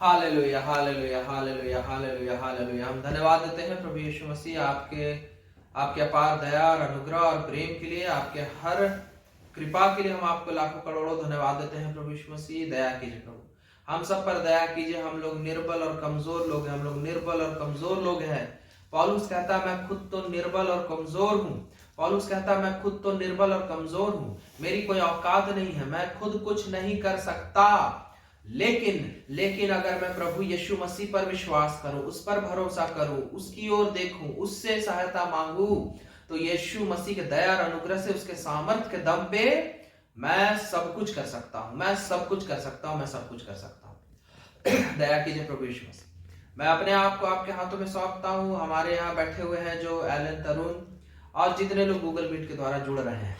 Hallelujah hallelujah hallelujah hallelujah hallelujah. हम धन्यवाद देते हैं प्रभु यीशु मसीह आपके आपके अपार दया और अनुग्रह और प्रेम के लिए, आपके हर कृपा के लिए हम आपको लाखों करोड़ों धन्यवाद देते हैं प्रभु यीशु मसीह। दया कीजिए प्रभु, हम सब पर दया कीजिए। हम लोग निर्बल और कमजोर लोग हैं, हम लोग निर्बल और कमजोर लोग हैं। पौलुस कहता है मैं खुद तो निर्बल और कमजोर हूँ। पौलुस कहता है मैं खुद तो निर्बल और कमजोर हूँ, मेरी कोई औकात नहीं है, मैं खुद कुछ नहीं कर सकता। लेकिन अगर मैं प्रभु यीशु मसीह पर विश्वास करूं, उस पर भरोसा करूं, उसकी ओर देखूं, उससे सहायता मांगू, तो यीशु मसीह के दया और अनुग्रह से, उसके सामर्थ्य के दम पे मैं सब कुछ कर सकता हूं, मैं सब कुछ कर सकता हूं, मैं सब कुछ कर सकता हूं। दया कीजिए प्रभु यीशु मसीह। मैं अपने आप को आपके हाथों में सौंपता हूं। हमारे यहाँ बैठे हुए हैं जो एलन, तरुण और जितने लोग गूगल मीट के द्वारा जुड़ रहे हैं,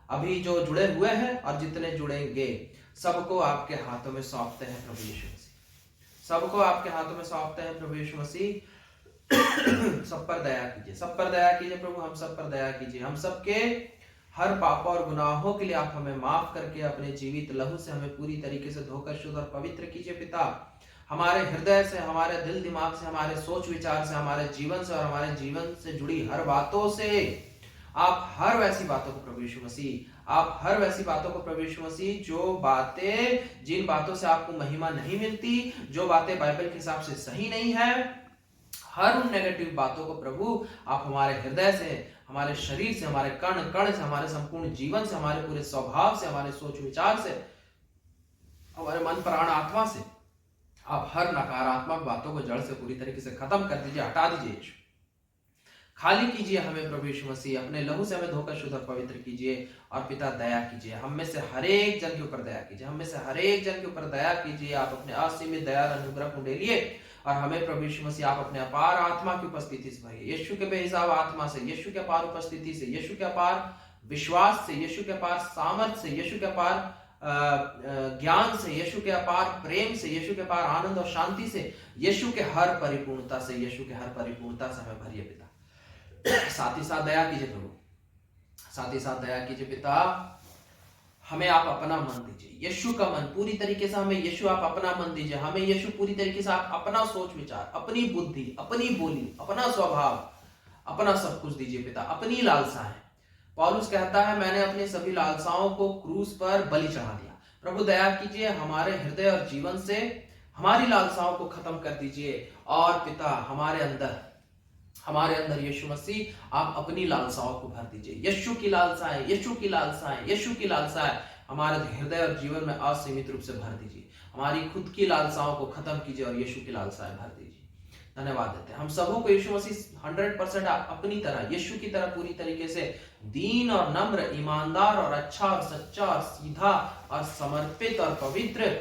अभी जो जुड़े हुए हैं और जितने जुड़ेंगे, सबको आपके हाथों में सौंपते हैं प्रभु यीशु मसीह। सबको आपके हाथों में सौंपते हैं प्रभु यीशु मसीह। सब पर दया कीजिए, सब पर दया कीजिए प्रभु, हम सब पर दया कीजिए। हम सबके हर पापों और गुनाहों के लिए आप हमें माफ करके अपने जीवित लहू से हमें पूरी तरीके से धोकर शुद्ध और पवित्र कीजिए पिता। हमारे हृदय से, हमारे दिल दिमाग से, हमारे सोच विचार से, हमारे जीवन से और हमारे जीवन से जुड़ी हर बातों से आप हर वैसी बातों को प्रभु यीशु मसीह, आप हर वैसी बातों को प्रभु यीशु मसीह, जो बातें, जिन बातों से आपको महिमा नहीं मिलती, जो बातें बाइबल के हिसाब से सही नहीं है, हर उन नेगेटिव बातों को प्रभु आप हमारे हृदय से, हमारे शरीर से, हमारे कण कण से, हमारे संपूर्ण जीवन से, हमारे पूरे स्वभाव से, हमारे सोच विचार से, हमारे मन प्राण आत्मा से आप हर नकारात्मक बातों को जड़ से पूरी तरीके से खत्म कर दीजिए, हटा दीजिए यीशु। खाली कीजिए हमें प्रभु यीशु मसीह, अपने लहू से हमें धोकर शुद्ध और पवित्र कीजिए। और पिता दया कीजिए, हम में से हर एक जन के ऊपर दया कीजिए, हम में से हर एक जन के ऊपर दया कीजिए। आप अपने असीमित दया और अनुग्रह को ढेलिए और हमें प्रभु यीशु मसीह आप अपने अपार आत्मा की उपस्थिति से भरिए। यीशु के बेहिसाब आत्मा से, यीशु के अपार उपस्थिति से, यीशु के अपार विश्वास से, यीशु के अपार सामर्थ से, यीशु के अपार ज्ञान से, यीशु के अपार प्रेम से, यीशु के अपार आनंद और शांति से, यीशु के हर परिपूर्णता से, यीशु के हर परिपूर्णता से हमें भरिए पिता। साथ ही साथ दया कीजिए प्रभु, साथ ही साथ दया कीजिए पिता। हमें आप अपना मन दीजिए, यीशु का मन पूरी तरीके से हमें यीशु आप अपना मन दीजिए। हमें यीशु पूरी तरीके से आप अपना सोच विचार, अपनी बुद्धि, अपनी बोली, अपना स्वभाव, अपना सब कुछ दीजिए पिता। अपनी लालसाएं, पौलुस कहता है मैंने अपनी सभी लालसाओं को क्रूस पर बलि चढ़ा दिया। प्रभु दया कीजिए, हमारे हृदय और जीवन से हमारी लालसाओं को खत्म कर दीजिए। और पिता हमारे अंदर यीशु मसीह आप अपनी लालसाओं को भर दीजिए। यीशु की लालसाएं, यीशु की लालसाएं, यीशु की लालसाएं हमारे हृदय और जीवन में असीमित रूप से भर दीजिए। हमारी खुद की लालसाओं को खत्म कीजिए और यीशु की लालसाएं भर दीजिए। धन्यवाद देते हैं हम सबों को। यीशु मसीह 100% अपनी तरह, यीशु की तरह पूरी तरीके से दीन और नम्र, ईमानदार और अच्छा और सच्चा और सीधा और समर्पित और पवित्र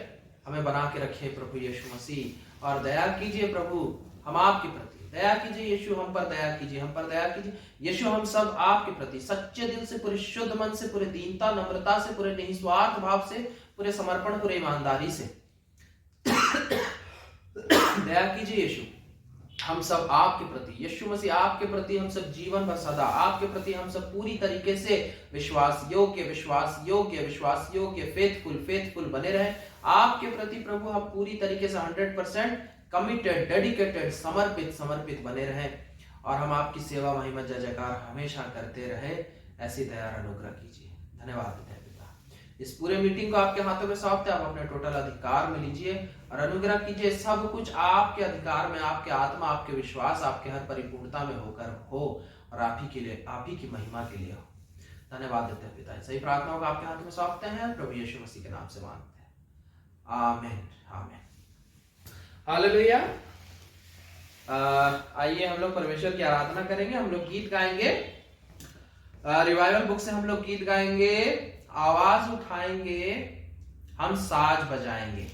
हमें बना के रखे प्रभु यीशु मसीह। और दया कीजिए प्रभु हम आपके प्रति, दया कीजिए यीशु, हम पर दया कीजिए, हम पर दया कीजिए यीशु। हम सब आपके प्रति सच्चे दिल से, पूरे शुद्ध मन से, पूरे दीनता नम्रता से, पूरे निस्वार्थ भाव से, पूरे समर्पण, पूरे ईमानदारी से दया कीजिए यीशु। हम सब आपके प्रति, यीशु मसीह आपके प्रति हम सब जीवन भर सदा आपके प्रति हम सब पूरी तरीके से विश्वास योग्य फेथफुल बने रहे आपके प्रति प्रभु। हम पूरी तरीके से 100% कमिटेड, डेडिकेटेड, समर्पित बने रहे और हम आपकी सेवा, महिमा, जय जयकार हमेशा करते रहे। ऐसी दया और अनुग्रह कीजिए। धन्यवाद देते हैं पिता। इस पूरे मीटिंग को आपके हाथों में सौंपते आप अपने टोटल अधिकार में लीजिए और अनुग्रह कीजिए। सब कुछ आपके अधिकार में, आपके आत्मा, आपके विश्वास, आपके हर परिपूर्णता में होकर हो और आप ही के लिए, आप ही की महिमा के लिए हो। धन्यवाद देते हैं पिता। सही प्रार्थनाओं को आपके हाथों में सौंपते हैं, प्रभु यीशु मसीह के नाम से मांगते हैं, आमीन आमीन। हालेलुया। आइए हम लोग परमेश्वर की आराधना करेंगे। हम लोग गीत गाएंगे, रिवाइवल बुक से हम लोग गीत गाएंगे, आवाज उठाएंगे, हम साज बजाएंगे।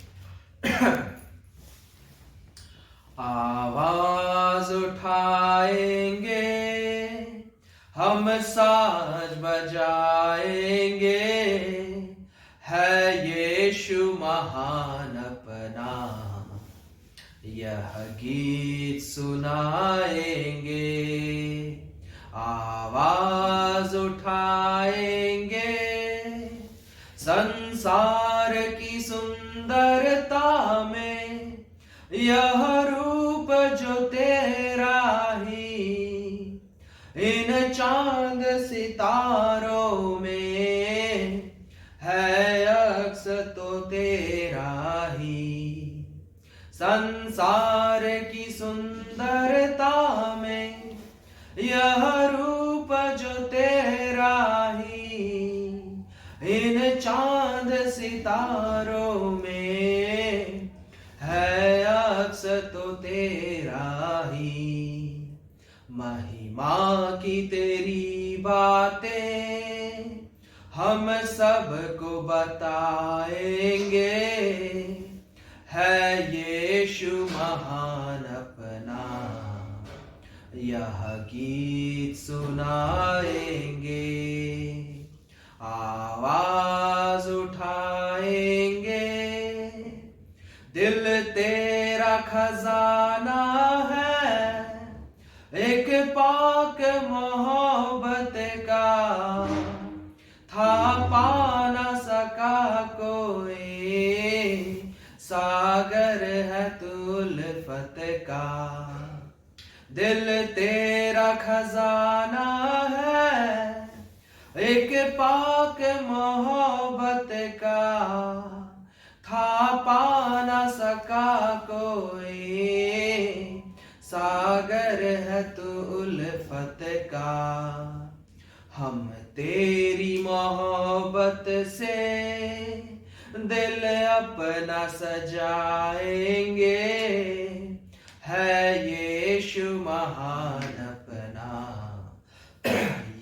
आवाज उठाएंगे, हम साज बजाएंगे, है यीशु महान अपना, यह गीत सुनाएंगे। आवाज उठाएंगे, संसार की सुंदरता में यह रूप जो तेरा ही इन चांद सितारों में है, अक्स तो तेरा ही। संसार की सुंदरता में यह रूप जो तेरा ही इन चांद सितारों में है, अक्स तो तेरा ही। महिमा की तेरी बातें हम सबको बताएंगे, है यीशु महान अपना यह गीत सुनाएंगे। आवाज उठाएंगे, दिल तेरा खजाना है, एक पाक मोहब्बत का था पा ना सका कोई, सागर है तू उल्फत का। दिल तेरा खजाना है, एक पाक मोहब्बत का था पा ना सका कोई, सागर है तू उल्फत का। हम तेरी मोहब्बत से दिल अपना सजाएंगे, है यीशु महान अपना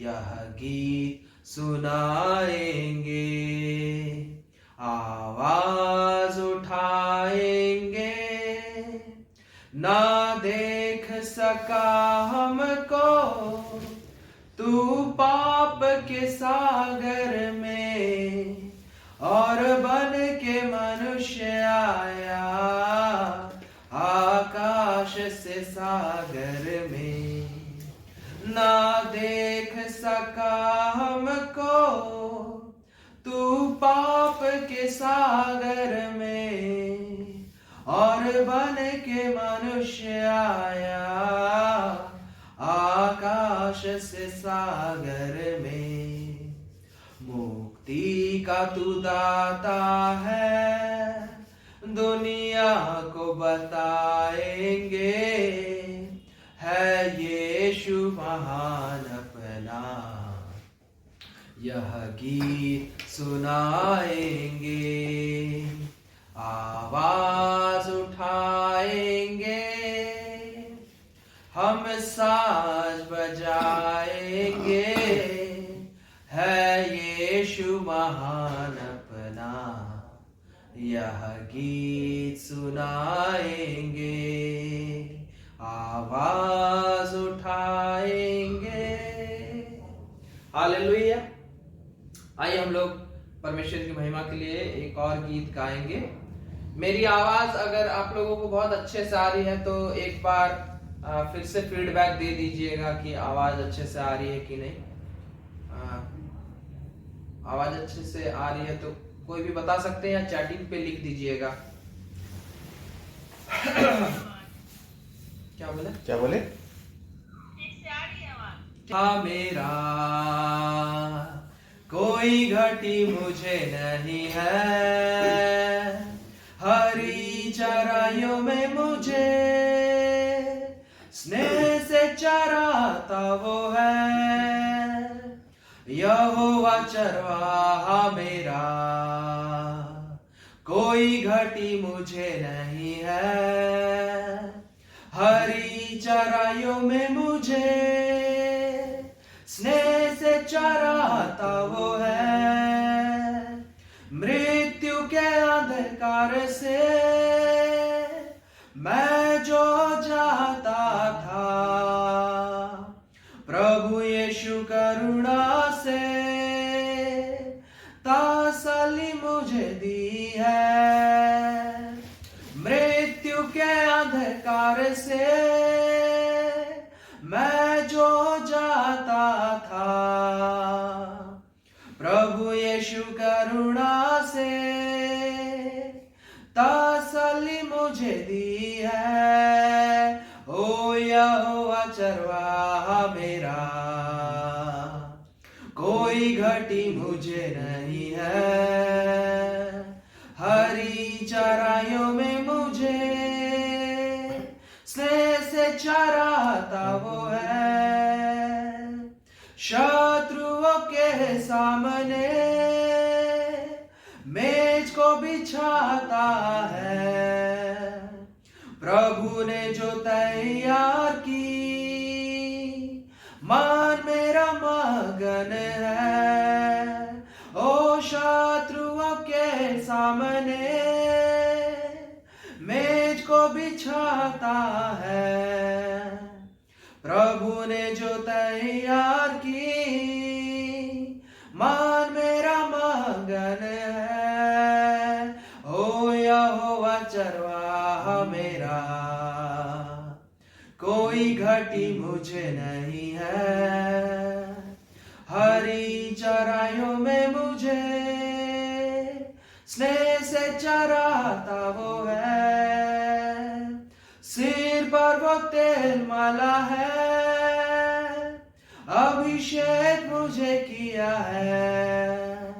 यह गीत सुनाएंगे। आवाज उठाएंगे, ना देख सका हमको तू पाप के सागर में, और बन के मनुष्य आया आकाश से सागर में। ना देख सका हमको तू पाप के सागर में, और बन के मनुष्य आया आकाश से सागर में। मुक्ति का तू दाता है, दुनिया को बताएंगे, है यीशु महान अपना यह गीत सुनाएंगे। आवाज उठाएंगे, हम साज बजाएंगे, है यीशु महान अपना यह गीत सुनाएंगे। आवाज उठाएंगे। हालेलुया। आइए हम लोग परमेश्वर की महिमा के लिए एक और गीत गाएंगे। मेरी आवाज अगर आप लोगों को बहुत अच्छे से आ रही है तो एक बार फिर से फीडबैक दे दीजिएगा कि आवाज अच्छे से आ रही है कि नहीं। आवाज अच्छे से आ रही है तो कोई भी बता सकते हैं या चैटिंग पे लिख दीजिएगा। क्या बोले? हाँ, मेरा कोई घटी मुझे नहीं है, हरी चराइयों में मुझे स्नेह से चराता वो है, यहोवा चरवाहा मेरा। कोई घटी मुझे नहीं है, हरी चराइयों में मुझे स्नेह से चराता वो है। मृत्यु के अंधकार से मैं जो जाता था, प्रभु यीशु करुणा से तसल्ली मुझे दी है। मृत्यु के अंधकार से मैं जो जाता था, प्रभु यीशु करुणा से तसल्ली मुझे दी है। ओ यहोवा चरवाहा मेरा, कोई घटी मुझे नहीं है। हरी चराइयों में मुझे स्नेह से चराता वो है। शत्रुओं के सामने मेज को बिछाता है। प्रभु ने जो तैयार की, मन मेरा मगन है। ओ शत्रुओं के सामने मेज को बिछाता है। प्रभु ने जो तैयार की, मन मेरा मगन है। ओ यहोवा चरवाहा मेरा, कोई घटी मुझे नहीं है। हरी चराइयों में मुझे स्नेह से चराता वो है। सिर पर वो तेल माला है, अभिषेक मुझे किया है।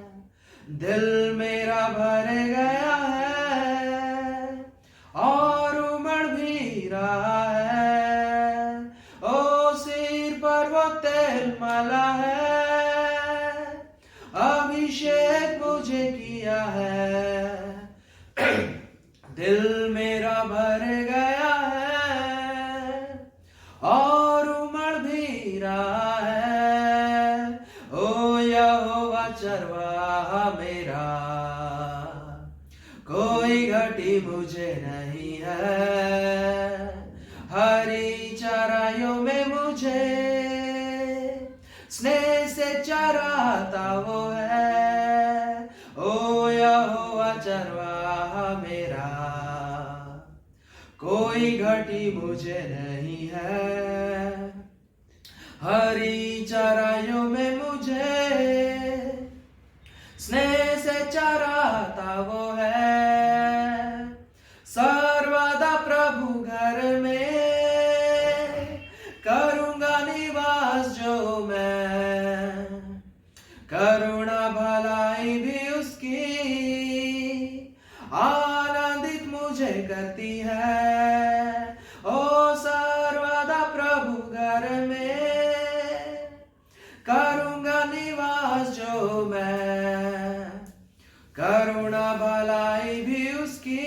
दिल मेरा भर गया है और उमड़ भी रहा है। ओ सिर पर वो तेल माला है, अभिषेक मुझे किया है। दिल मेरा भर गया है और उमड़ भी रहा है। ओ यहोवा चरवाहा मेरा, कोई घटी मुझे नहीं है। हरी चराइयों में मुझे स्नेह से चराता वो है। ओ यहोवा चरवाहा मेरा, कोई घटी मुझे नहीं है। हरी चराइयों में मुझे स्नेह से चराता वो है। सर्वदा प्रभु घर में करूंगा निवास जो मैं। करुणा भलाई भी उसकी आनंदित मुझे करती है। ओ सर्वदा प्रभु घर में करूंगा निवास जो मैं। करुणा भलाई भी उसकी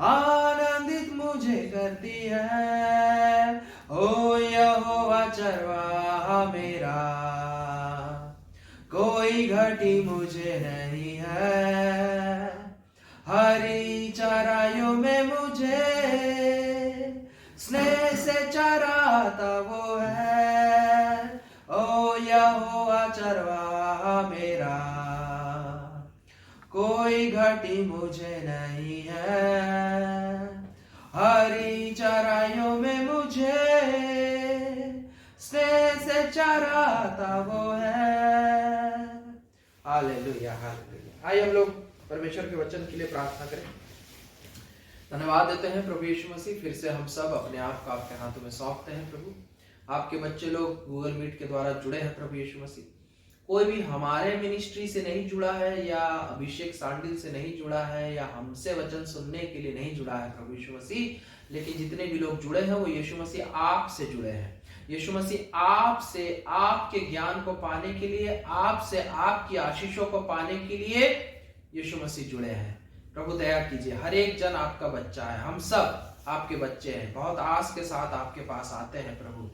आनंदित मुझे करती है। ओ यहोवा चरवाहा मेरा, कोई घटी मुझे नहीं है। हरी चराइयों में मुझे स्नेह से चराता वो है। ओ यहोवा चरवाहा मेरा, कोई घटी मुझे नहीं है। हरी चराइयों में मुझे स्नेह से चराता वो है। Hallelujah, hallelujah. आइए हम लोग परमेश्वर के वचन के लिए प्रार्थना करें। धन्यवाद देते हैं प्रभु यीशु मसीह, फिर से हम सब अपने आप को आपके हाथों में सौंपते हैं। प्रभु, आपके बच्चे लोग गूगल मीट के द्वारा जुड़े हैं। प्रभु यीशु मसीह, कोई भी हमारे मिनिस्ट्री से नहीं जुड़ा है, या अभिषेक सांडिल से नहीं जुड़ा है, या हमसे वचन सुनने के लिए नहीं जुड़ा है प्रभु यीशु मसीह, लेकिन जितने भी लोग जुड़े हैं वो यीशु मसीह आपसे जुड़े हैं। यीशु मसीह आपसे आपके ज्ञान को पाने के लिए, आपसे आपकी आशीषों को पाने के लिए यीशु मसीह जुड़े हैं। प्रभु दया कीजिए, हर एक जन आपका बच्चा है, हम सब आपके बच्चे हैं, बहुत आस के साथ आपके पास आते हैं। प्रभु,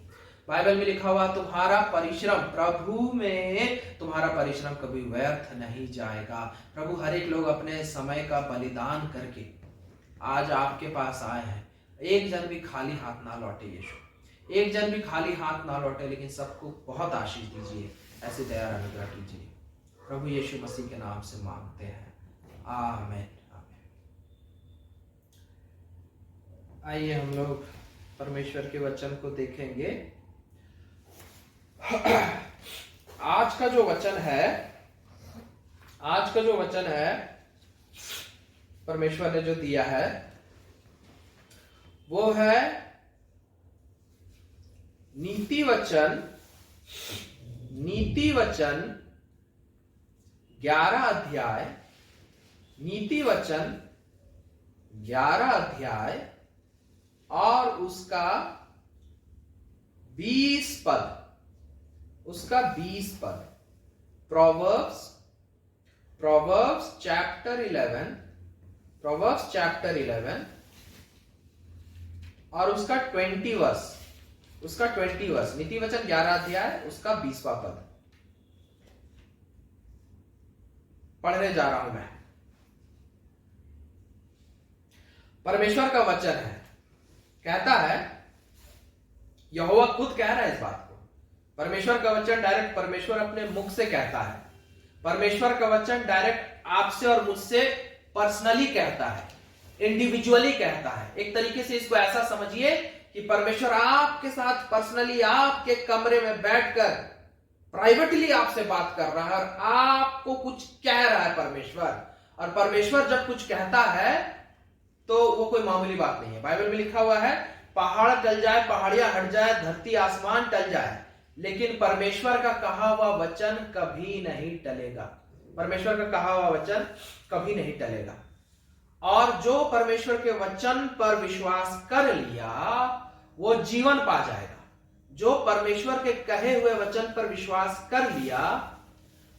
बाइबल में लिखा हुआ तुम्हारा परिश्रम, प्रभु में तुम्हारा परिश्रम कभी व्यर्थ नहीं जाएगा। प्रभु, हर एक लोग अपने समय का बलिदान करके आज आपके पास आए हैं। एक जन भी खाली हाथ ना लौटे यीशु, एक जन भी खाली हाथ ना लौटे, लेकिन सबको बहुत आशीष दीजिए, ऐसे दया अनुग्रह कीजिए। प्रभु यीशु मसीह के नाम से मांगते हैं, आमीन। आइए हम लोग परमेश्वर के वचन को देखेंगे। आज का जो वचन है परमेश्वर ने जो दिया है, वो है नीति वचन 11 अध्याय, नीति वचन 11 अध्याय और उसका 20 पद, प्रोवर्ब्स चैप्टर 11 और उसका 20 वर्स, नीति वचन 11 अध्याय उसका 20वां पद पढ़ने जा रहा हूं मैं। परमेश्वर का वचन है, कहता है, यहोवा खुद कह रहा है इस बात को। परमेश्वर का वचन डायरेक्ट परमेश्वर अपने मुख से कहता है। परमेश्वर का वचन डायरेक्ट आपसे और मुझसे पर्सनली कहता है, इंडिविजुअली कहता है। एक तरीके से इसको ऐसा समझिए कि परमेश्वर आपके साथ पर्सनली आपके कमरे में बैठकर प्राइवेटली आपसे बात कर रहा है और आपको कुछ कह रहा है परमेश्वर। और परमेश्वर जब कुछ कहता है तो वो कोई मामूली बात नहीं है। बाइबल में लिखा हुआ है, पहाड़ टल जाए, पहाड़ियां हट जाए, धरती आसमान टल जाए, लेकिन परमेश्वर का कहा हुआ वचन कभी नहीं टलेगा। परमेश्वर का कहा हुआ वचन कभी नहीं टलेगा। और जो परमेश्वर के वचन पर विश्वास कर लिया वो जीवन पा जाएगा। जो परमेश्वर के कहे हुए वचन पर विश्वास कर लिया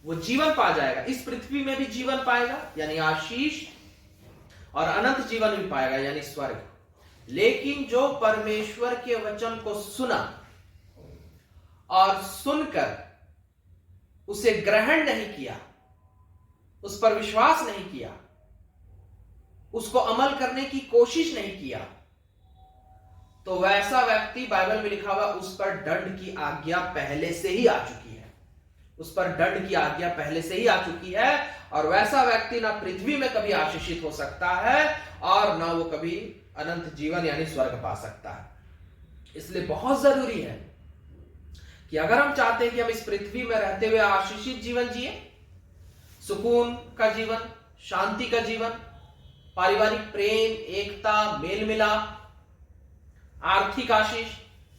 वो जीवन पा जाएगा। इस पृथ्वी में भी जीवन पाएगा यानी आशीष, और अनंत जीवन भी पाएगा यानी स्वर्ग। लेकिन जो परमेश्वर के वचन को सुना और सुनकर उसे ग्रहण नहीं किया, उस पर विश्वास नहीं किया, उसको अमल करने की कोशिश नहीं किया, तो वैसा व्यक्ति, बाइबल में लिखा हुआ, उस पर दंड की आज्ञा पहले से ही आ चुकी है। उस पर दंड की आज्ञा पहले से ही आ चुकी है। और वैसा व्यक्ति ना पृथ्वी में कभी आशीषित हो सकता है और ना वो कभी अनंत जीवन यानी स्वर्ग पा सकता है। इसलिए बहुत जरूरी है कि अगर हम चाहते हैं कि हम इस पृथ्वी में रहते हुए आशीषित जीवन जिए, सुकून का जीवन, शांति का जीवन, पारिवारिक प्रेम, एकता, मेल मिलाप, आर्थिक आशीष,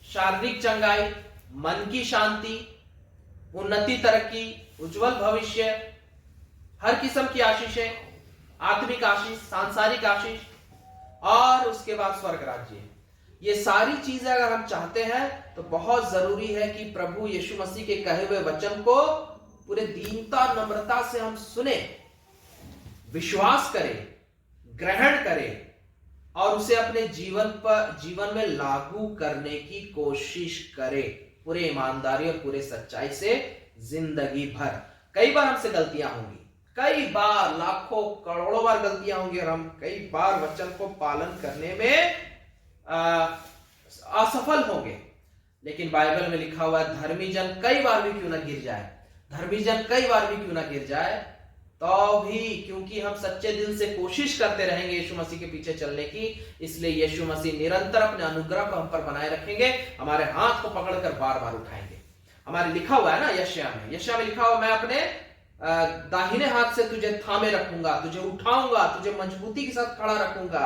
शारीरिक चंगाई, मन की शांति, उन्नति, तरक्की, उज्जवल भविष्य, हर किस्म की आशीषें, आत्मिक आशीष, सांसारिक आशीष और उसके बाद स्वर्ग राज्य, ये सारी चीजें अगर हम चाहते हैं तो बहुत जरूरी है कि प्रभु यीशु मसीह के कहे हुए वचन को पूरे दीनता, नम्रता से हम सुने, विश्वास करें, ग्रहण करें और उसे अपने जीवन में लागू करने की कोशिश करें, पूरे ईमानदारी और पूरे सच्चाई से जिंदगी भर। कई बार हमसे गलतियां होंगी, कई बार, लाखों करोड़ों बार गलतियां होंगी और हम कई बार वचन को पालन करने में असफल होंगे। लेकिन बाइबल में लिखा हुआ है, धर्मी जन कई बार भी क्यों ना गिर जाए, धर्मी जन कई बार भी क्यों ना गिर जाए, तो भी क्योंकि हम सच्चे दिल से कोशिश करते रहेंगे यीशु मसीह के पीछे चलने की, इसलिए यीशु मसीह निरंतर अपने अनुग्रह को हम पर बनाए रखेंगे, हमारे हाथ को पकड़कर बार बार उठाएंगे। हमारे लिखा हुआ है ना यशायाह में लिखा हुआ, मैं अपने दाहिने हाथ से तुझे थामे रखूंगा, तुझे उठाऊंगा, तुझे मजबूती के साथ खड़ा रखूंगा।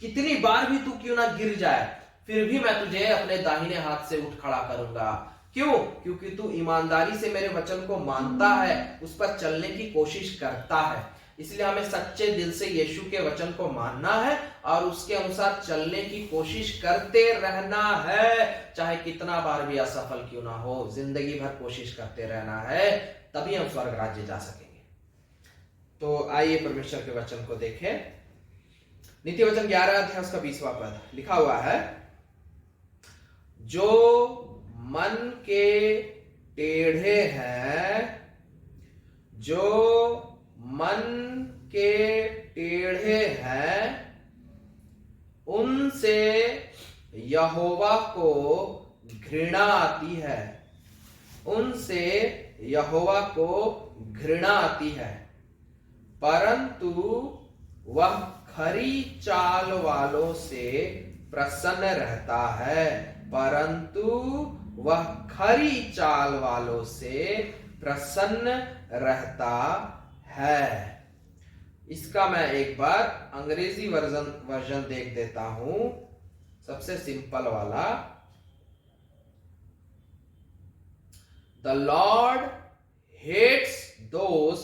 कितनी बार भी तू क्यों ना गिर जाए, फिर भी मैं तुझे अपने दाहिने हाथ से उठ खड़ा करूंगा। क्यों? क्योंकि तू ईमानदारी से मेरे वचन को मानता है, उस पर चलने की कोशिश करता है। इसलिए हमें सच्चे दिल से यीशु के वचन को मानना है और उसके अनुसार चलने की कोशिश करते रहना है, चाहे कितना बार भी असफल क्यों ना हो, जिंदगी भर कोशिश करते रहना है, तभी हम स्वर्ग राज्य जा सकेंगे। तो आइए परमेश्वर के वचन को देखें। नीति वचन 11 अध्याय उसका 20वां पद लिखा हुआ है, जो मन के टेढ़े हैं, जो मन के टेढ़े हैं, उनसे यहोवा को घृणा आती है, उनसे यहोवा को घृणा आती है, परंतु वह खरी चाल वालों से प्रसन्न रहता है, परंतु वह खरी चाल वालों से प्रसन्न रहता है। इसका मैं एक बार अंग्रेजी वर्जन देख देता हूं। सबसे सिंपल वाला, the Lord hates those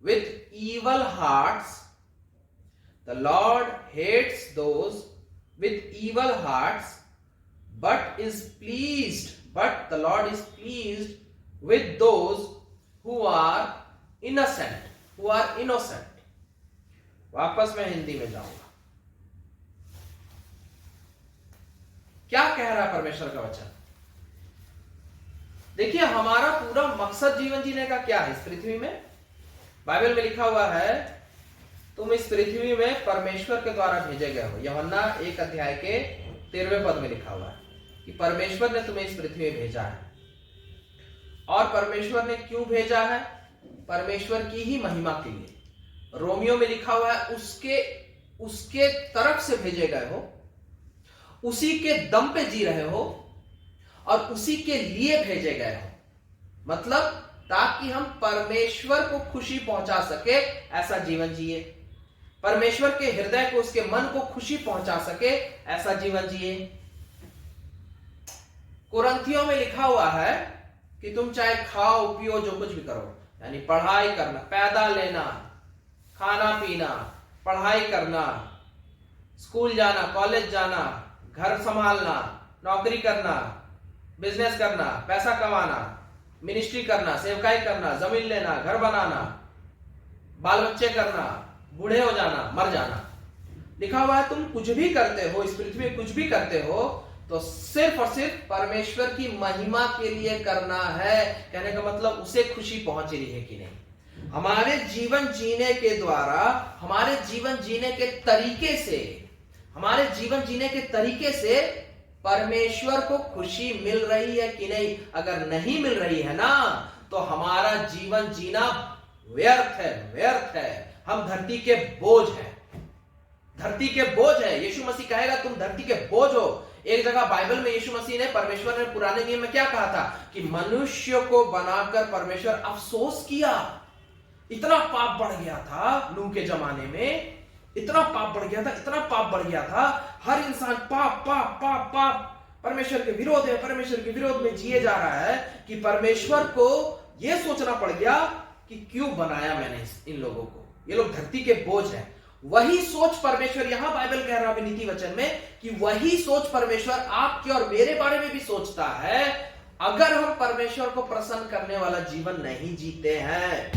with evil hearts, the Lord hates those with evil hearts, but the Lord is pleased with those who are innocent. वापस मैं हिंदी में जाऊंगा। क्या कह रहा है परमेश्वर का वचन? देखिए, हमारा पूरा मकसद जीवन जीने का क्या है इस पृथ्वी में? बाइबल में लिखा हुआ है, तुम इस पृथ्वी में परमेश्वर के द्वारा भेजे गए हो। यूहन्ना 1 अध्याय के 13वें पद में लिखा हुआ है कि परमेश्वर ने तुम्हें इस पृथ्वी में भेजा है। और परमेश्वर ने क्यों भेजा है? परमेश्वर की ही महिमा के लिए। रोमियो में लिखा हुआ है, उसके तरफ से भेजे गए हो, उसी के दम पे जी रहे हो और उसी के लिए भेजे गए हो। मतलब ताकि हम परमेश्वर को खुशी पहुंचा सके ऐसा जीवन जिए, परमेश्वर के हृदय को, उसके मन को खुशी पहुंचा सके ऐसा जीवन जिए। कुरिन्थियों में लिखा हुआ है कि तुम चाहे खाओ पियो जो कुछ भी करो, यानी पढ़ाई करना, पैदा लेना, खाना पीना, पढ़ाई करना, स्कूल जाना, कॉलेज जाना, घर संभालना, नौकरी करना, बिजनेस करना, पैसा कमाना, मिनिस्ट्री करना, सेवकाई करना, जमीन लेना, घर बनाना, बाल बच्चे करना, बूढ़े हो जाना, मर जाना। लिखा हुआ है तुम कुछ भी करते हो इस पृथ्वी में, कुछ भी करते हो तो सिर्फ और सिर्फ परमेश्वर की महिमा के लिए करना है। कहने का मतलब उसे खुशी पहुंच रही है कि नहीं। हमारे जीवन जीने के द्वारा, हमारे जीवन जीने के तरीके से, हमारे जीवन जीने के तरीके से परमेश्वर को खुशी मिल रही है कि नहीं। अगर नहीं मिल रही है ना, तो हमारा जीवन जीना व्यर्थ है, व्यर्थ है। हम धरती के बोझ हैं, धरती के बोझ है। यीशु मसीह कहेगा तुम धरती के बोझ हो। एक जगह बाइबल में यीशु मसीह ने, परमेश्वर ने पुराने नियम में क्या कहा था कि मनुष्य को बनाकर परमेश्वर अफसोस किया। इतना पाप बढ़ गया था नूह के जमाने में, इतना पाप बढ़ गया था, इतना पाप बढ़ गया था। हर इंसान पाप पाप पाप पाप परमेश्वर के विरोध है, परमेश्वर के विरोध में जिए जा रहा है कि परमेश्वर को यह सोचना पड़ गया कि क्यों बनाया मैंने इन लोगों को, ये लोग धरती के बोझ हैं। वही सोच परमेश्वर, यहां बाइबल कह रहा है नीति वचन में कि वही सोच परमेश्वर आपके और मेरे बारे में भी सोचता है। अगर हम परमेश्वर को प्रसन्न करने वाला जीवन नहीं जीते हैं,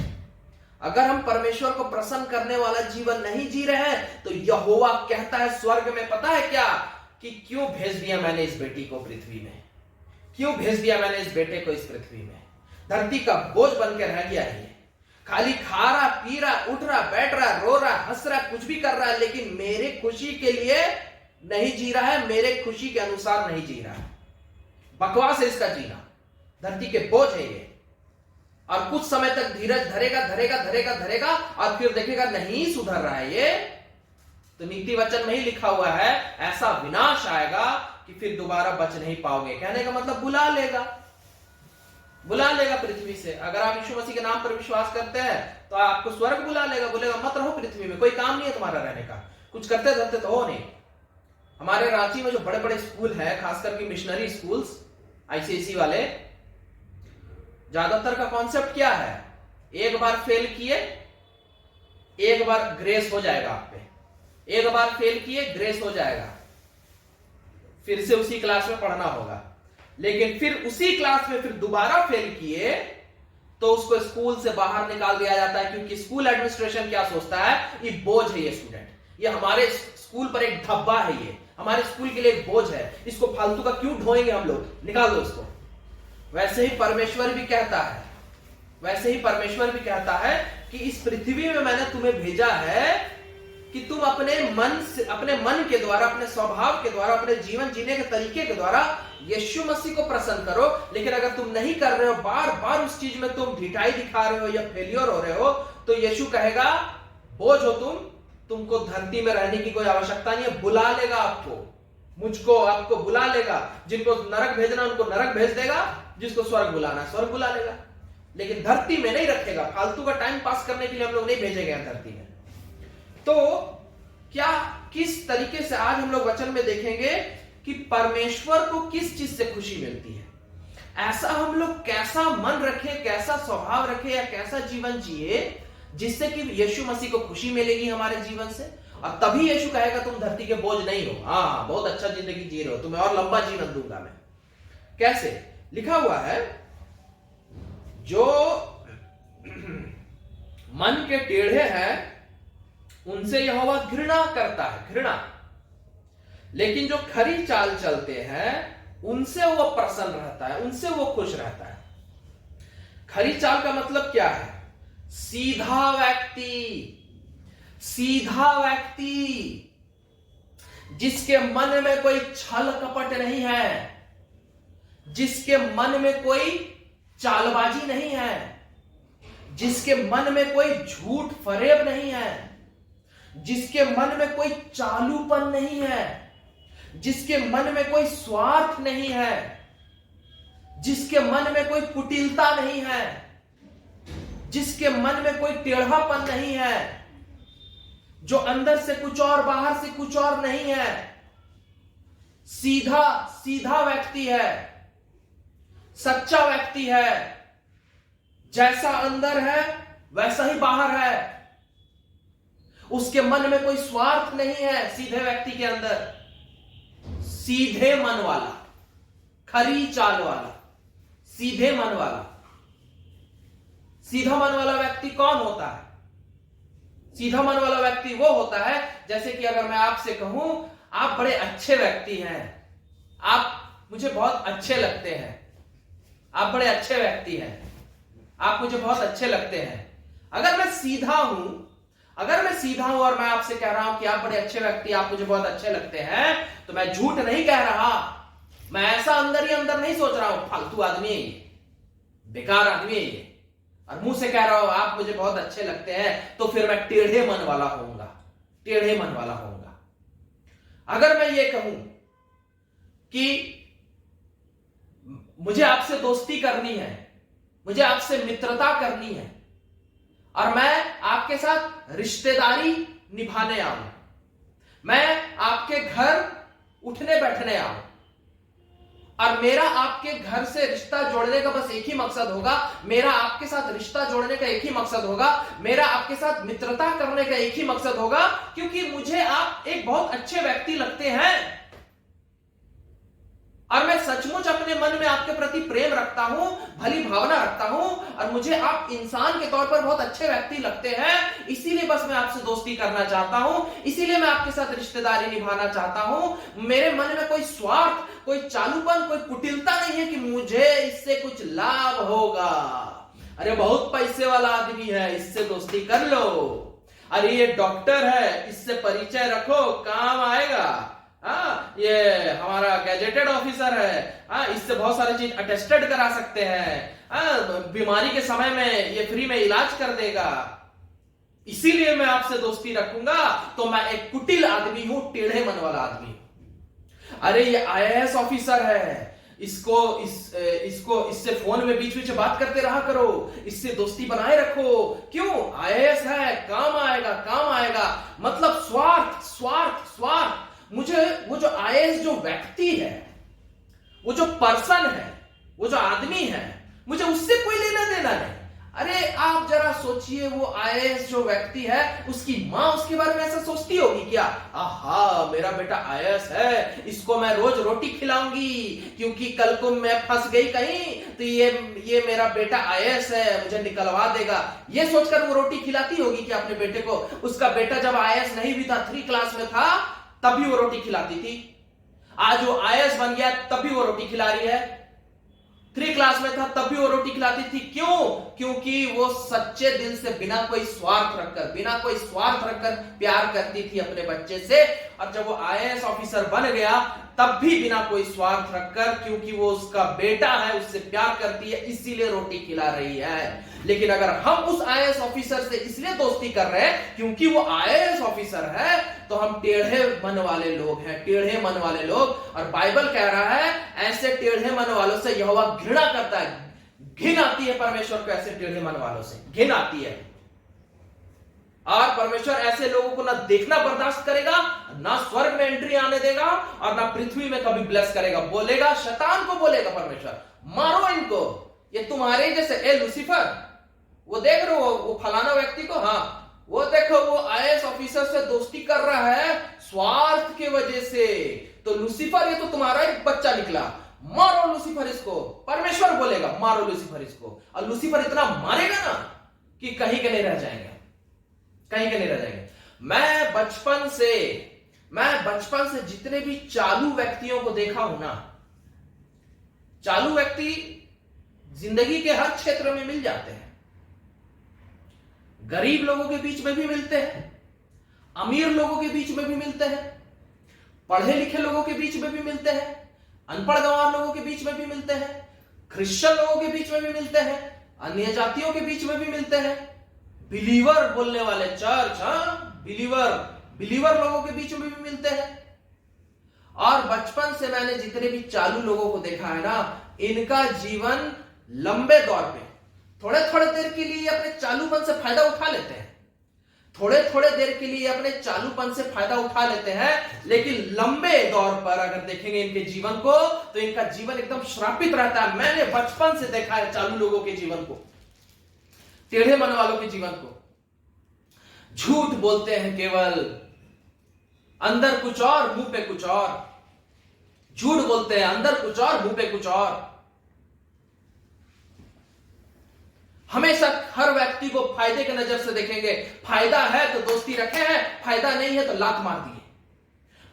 अगर हम परमेश्वर को प्रसन्न करने वाला जीवन नहीं जी रहे हैं, तो यहोवा कहता है स्वर्ग में, पता है क्या, कि क्यों भेज दिया मैंने इस बेटी को पृथ्वी में, क्यों भेज दिया मैंने इस बेटे को इस पृथ्वी में। धरती का बोझ बन के रह गया है, खाली खा रहा, पी रहा, उठ रहा, बैठ रहा, रो रहा, हंस रहा, कुछ भी कर रहा है, लेकिन मेरे खुशी के लिए नहीं जी रहा है, मेरे खुशी के अनुसार नहीं जी रहा है। बकवास है इसका जीना, धरती के बोझ है ये। और कुछ समय तक धीरज धरेगा धरेगा धरेगा धरेगा और फिर देखेगा नहीं सुधर रहा है ये, तो नीति वचन में ही लिखा हुआ है ऐसा विनाश आएगा कि फिर दोबारा बच नहीं पाओगे। कहने का मतलब बुला लेगा, बुला लेगा पृथ्वी से। अगर आप यीशु मसीह के नाम पर विश्वास करते हैं तो आपको स्वर्ग बुला लेगा, बोलेगा मत रहो पृथ्वी में, कोई काम नहीं है तुम्हारा रहने का, कुछ करते धरते तो हो नहीं। हमारे रांची में जो बड़े बड़े स्कूल है, खास करके मिशनरी स्कूल्स, आईसीएसई वाले, ज्यादातर का कॉन्सेप्ट क्या है, एक बार फेल किए, एक बार ग्रेस हो जाएगा आप पे, एक बार फेल किए ग्रेस हो जाएगा, फिर से उसी क्लास में पढ़ना होगा। लेकिन फिर उसी क्लास में फिर दोबारा फेल किए तो उसको स्कूल से बाहर निकाल दिया जाता है, क्योंकि स्कूल एडमिनिस्ट्रेशन क्या सोचता है, ये बोझ है, ये स्टूडेंट, ये हमारे स्कूल पर एक धब्बा है, ये हमारे स्कूल के लिए एक बोझ है, इसको फालतू का क्यों ढोएंगे हम लोग, निकाल दो इसको। वैसे ही परमेश्वर भी कहता है, वैसे ही परमेश्वर भी कहता है कि इस पृथ्वी में मैंने तुम्हें भेजा है कि तुम अपने मन से, अपने मन के द्वारा, अपने स्वभाव के द्वारा, अपने जीवन जीने के तरीके के द्वारा यीशु मसीह को प्रसन्न करो। लेकिन अगर तुम नहीं कर रहे हो, बार बार उस चीज में तुम ढिठाई दिखा रहे हो या फेलियर हो रहे हो, तो यीशु कहेगा बोझ हो तुमको धरती में रहने की कोई आवश्यकता नहीं है, बुला लेगा आपको, मुझको, आपको बुला लेगा। जिनको नरक भेजना उनको नरक भेज देगा, जिसको स्वर्ग बुलाना स्वर्ग बुला लेगा, लेकिन धरती में नहीं रखेगा। फालतू का टाइम पास करने के लिए हम लोग नहीं भेजे गए धरती में। तो क्या किस तरीके से आज हम लोग वचन में देखेंगे कि परमेश्वर को किस चीज से खुशी मिलती है। ऐसा हम लोग कैसा मन रखे, कैसा स्वभाव रखे या कैसा जीवन जिए जिससे कि यीशु मसीह को खुशी मिलेगी हमारे जीवन से, और तभी यीशु कहेगा तुम धरती के बोझ नहीं हो, हाँ बहुत अच्छा जिंदगी जी रहे हो, तुम्हें और लंबा जीवन दूंगा मैं। कैसे लिखा हुआ है, जो मन के टेढ़े हैं उनसे यहोवा घृणा करता है, घृणा, लेकिन जो खरी चाल चलते हैं उनसे वो प्रसन्न रहता है, उनसे वो खुश रहता है। खरी चाल का मतलब क्या है? सीधा व्यक्ति, सीधा व्यक्ति जिसके मन में कोई छल कपट नहीं है, जिसके मन में कोई चालबाजी नहीं है, जिसके मन में कोई झूठ फरेब नहीं है, जिसके मन में कोई चालूपन नहीं है, जिसके मन में कोई स्वार्थ नहीं है, जिसके मन में कोई कुटिलता नहीं है, जिसके मन में कोई टेढ़ापन नहीं है, जो अंदर से कुछ और बाहर से कुछ और नहीं है, सीधा सीधा व्यक्ति है, सच्चा व्यक्ति है, जैसा अंदर है वैसा ही बाहर है, उसके मन में कोई स्वार्थ नहीं है। सीधे व्यक्ति के अंदर सीधे मन वाला, खरी चाल वाला, सीधे मन वाला। सीधा मन वाला व्यक्ति कौन होता है? सीधा मन वाला व्यक्ति वो होता है, जैसे कि अगर मैं आपसे कहूं आप बड़े अच्छे व्यक्ति हैं, आप मुझे बहुत अच्छे लगते हैं, आप बड़े अच्छे व्यक्ति हैं, आप मुझे बहुत अच्छे लगते हैं। अगर मैं सीधा हूं, अगर मैं सीधा हूं और मैं आपसे कह रहा हूं कि आप बड़े अच्छे व्यक्ति, आप मुझे बहुत अच्छे लगते हैं, तो मैं झूठ नहीं कह रहा, मैं ऐसा अंदर ही अंदर नहीं सोच रहा हूं फालतू आदमी है ये, बेकार आदमी है ये, और मुंह से कह रहा हूं आप मुझे बहुत अच्छे लगते हैं, तो फिर मैं टेढ़े मन वाला होऊंगा, टेढ़े मन वाला होऊंगा। अगर मैं ये कहूं कि मुझे आपसे दोस्ती करनी है, मुझे आपसे मित्रता करनी है, और मैं आपके साथ रिश्तेदारी निभाने आऊं, मैं आपके घर उठने बैठने आऊं, और मेरा आपके घर से रिश्ता जोड़ने का बस एक ही मकसद होगा, मेरा आपके साथ रिश्ता जोड़ने का एक ही मकसद होगा, मेरा आपके साथ मित्रता करने का एक ही मकसद होगा, क्योंकि मुझे आप एक बहुत अच्छे व्यक्ति लगते हैं, और मैं सचमुच अपने मन में आपके प्रति प्रेम रखता हूं, भली भावना रखता हूं, और मुझे आप इंसान के तौर पर बहुत अच्छे व्यक्ति लगते हैं, इसीलिए बस मैं आपसे दोस्ती करना चाहता हूं, इसीलिए मैं आपके साथ रिश्तेदारी निभाना चाहता हूं। मेरे मन में कोई स्वार्थ, कोई चालूपन, कोई कुटिलता नहीं है कि मुझे इससे कुछ लाभ होगा। अरे बहुत पैसे वाला आदमी है, इससे दोस्ती कर लो, अरे ये डॉक्टर है, इससे परिचय रखो, काम आएगा, हाँ ये हमारा गैजेटेड ऑफिसर है, हाँ इससे बहुत सारी चीज अटेस्टेड करा सकते हैं, हाँ बीमारी के समय में ये फ्री में इलाज कर देगा, इसीलिए मैं आपसे दोस्ती रखूंगा। तो मैं एक कुटिल आदमी हूं, टेढ़े मन वाला आदमी हूं। अरे ये आईएएस ऑफिसर है, इससे फोन में बीच बीच बात करते रहा करो, इससे दोस्ती बनाए रखो। क्यों? आईएएस है, काम आएगा, काम आएगा। मतलब स्वार्थ स्वार्थ स्वार्थ। मुझे वो जो आईएएस जो व्यक्ति है, वो जो पर्सन है, वो जो आदमी है, मुझे उससे कोई लेना देना नहीं। अरे आप जरा सोचिए, वो आईएएस जो व्यक्ति है, उसकी मां उसके बारे में ऐसा सोचती होगी क्या? आहा मेरा बेटा आईएएस है, इसको मैं रोज रोटी खिलाऊंगी, क्योंकि कल को मैं फंस गई कहीं तो ये मेरा बेटा आईएएस है, मुझे निकलवा देगा। ये सोचकर वो रोटी खिलाती होगी क्या अपने बेटे को? उसका बेटा जब आईएएस नहीं भी था, 3 क्लास में था, तभी वो रोटी खिलाती थी। आज वो आईएएस बन गया, तभी वो रोटी खिला रही है। 3 क्लास में था तभी वो रोटी खिलाती थी। क्यों? क्योंकि वो सच्चे दिल से बिना कोई स्वार्थ रखकर प्यार करती थी अपने बच्चे से। और जब वो आईएएस ऑफिसर बन गया, तब भी बिना कोई स्वार्थ रखकर, क्योंकि वो उसका बेटा है, उससे प्यार करती है, इसीलिए रोटी खिला रही है। लेकिन अगर हम उस आईएएस ऑफिसर से इसलिए दोस्ती कर रहे हैं क्योंकि वो आईएएस ऑफिसर है, तो हम टेढ़े मन वाले लोग हैं, टेढ़े मन वाले लोग। और बाइबल कह रहा है ऐसे टेढ़े मन वालों से यहोवा घृणा करता है। घिन आती है परमेश्वर को ऐसे टेढ़े मन वालों से, घिन आती है। और परमेश्वर ऐसे लोगों को ना देखना बर्दाश्त करेगा, ना स्वर्ग में एंट्री आने देगा और ना पृथ्वी में कभी ब्लेस करेगा। बोलेगा, शैतान को बोलेगा परमेश्वर, मारो इनको, ये तुम्हारे जैसे। ए लूसीफर, वो देख रहे हो वो फलाना व्यक्ति को, हाँ वो देखो वो आईएएस ऑफिसर से दोस्ती कर रहा है स्वार्थ के वजह से, तो लूसीफर ये तो तुम्हारा एक बच्चा निकला, मारो लूसीफर इसको। परमेश्वर बोलेगा मारो लूसीफर इसको, और लूसीफर इतना मारेगा ना कि कहीं के नहीं रह जाएंगे, कहीं के नहीं रह जाएंगे। मैं बचपन से जितने भी चालू व्यक्तियों को देखा हूं ना, चालू व्यक्ति जिंदगी के हर क्षेत्र में मिल जाते हैं। गरीब लोगों के बीच में भी मिलते हैं, अमीर लोगों के बीच में भी मिलते हैं, पढ़े लिखे लोगों के बीच में भी मिलते हैं, अनपढ़ गंवार लोगों के बीच में भी मिलते हैं, क्रिश्चियन लोगों के बीच में भी मिलते हैं, अन्य जातियों के बीच में भी मिलते हैं, बिलीवर बोलने वाले चर्च, बिलीवर लोगों के बीच में भी मिलते हैं। और बचपन से मैंने जितने भी चालू लोगों को देखा है ना, इनका जीवन लंबे दौर पे थोड़े थोड़े देर के लिए अपने चालूपन से फायदा उठा लेते हैं, थोड़े थोड़े देर के लिए अपने चालूपन से फायदा उठा लेते हैं, लेकिन लंबे दौर पर अगर देखेंगे इनके जीवन को तो इनका जीवन एकदम श्रापित रहता है। मैंने बचपन से देखा है चालू लोगों के जीवन को, टेढ़े मन वालों के जीवन को। झूठ बोलते हैं केवल, अंदर कुछ और मुंह पे कुछ और। झूठ बोलते हैं अंदर कुछ और मुंह पे कुछ और। हमेशा हर व्यक्ति को फायदे के नजर से देखेंगे। फायदा है तो दोस्ती रखे हैं, फायदा नहीं है तो लात मार दिए।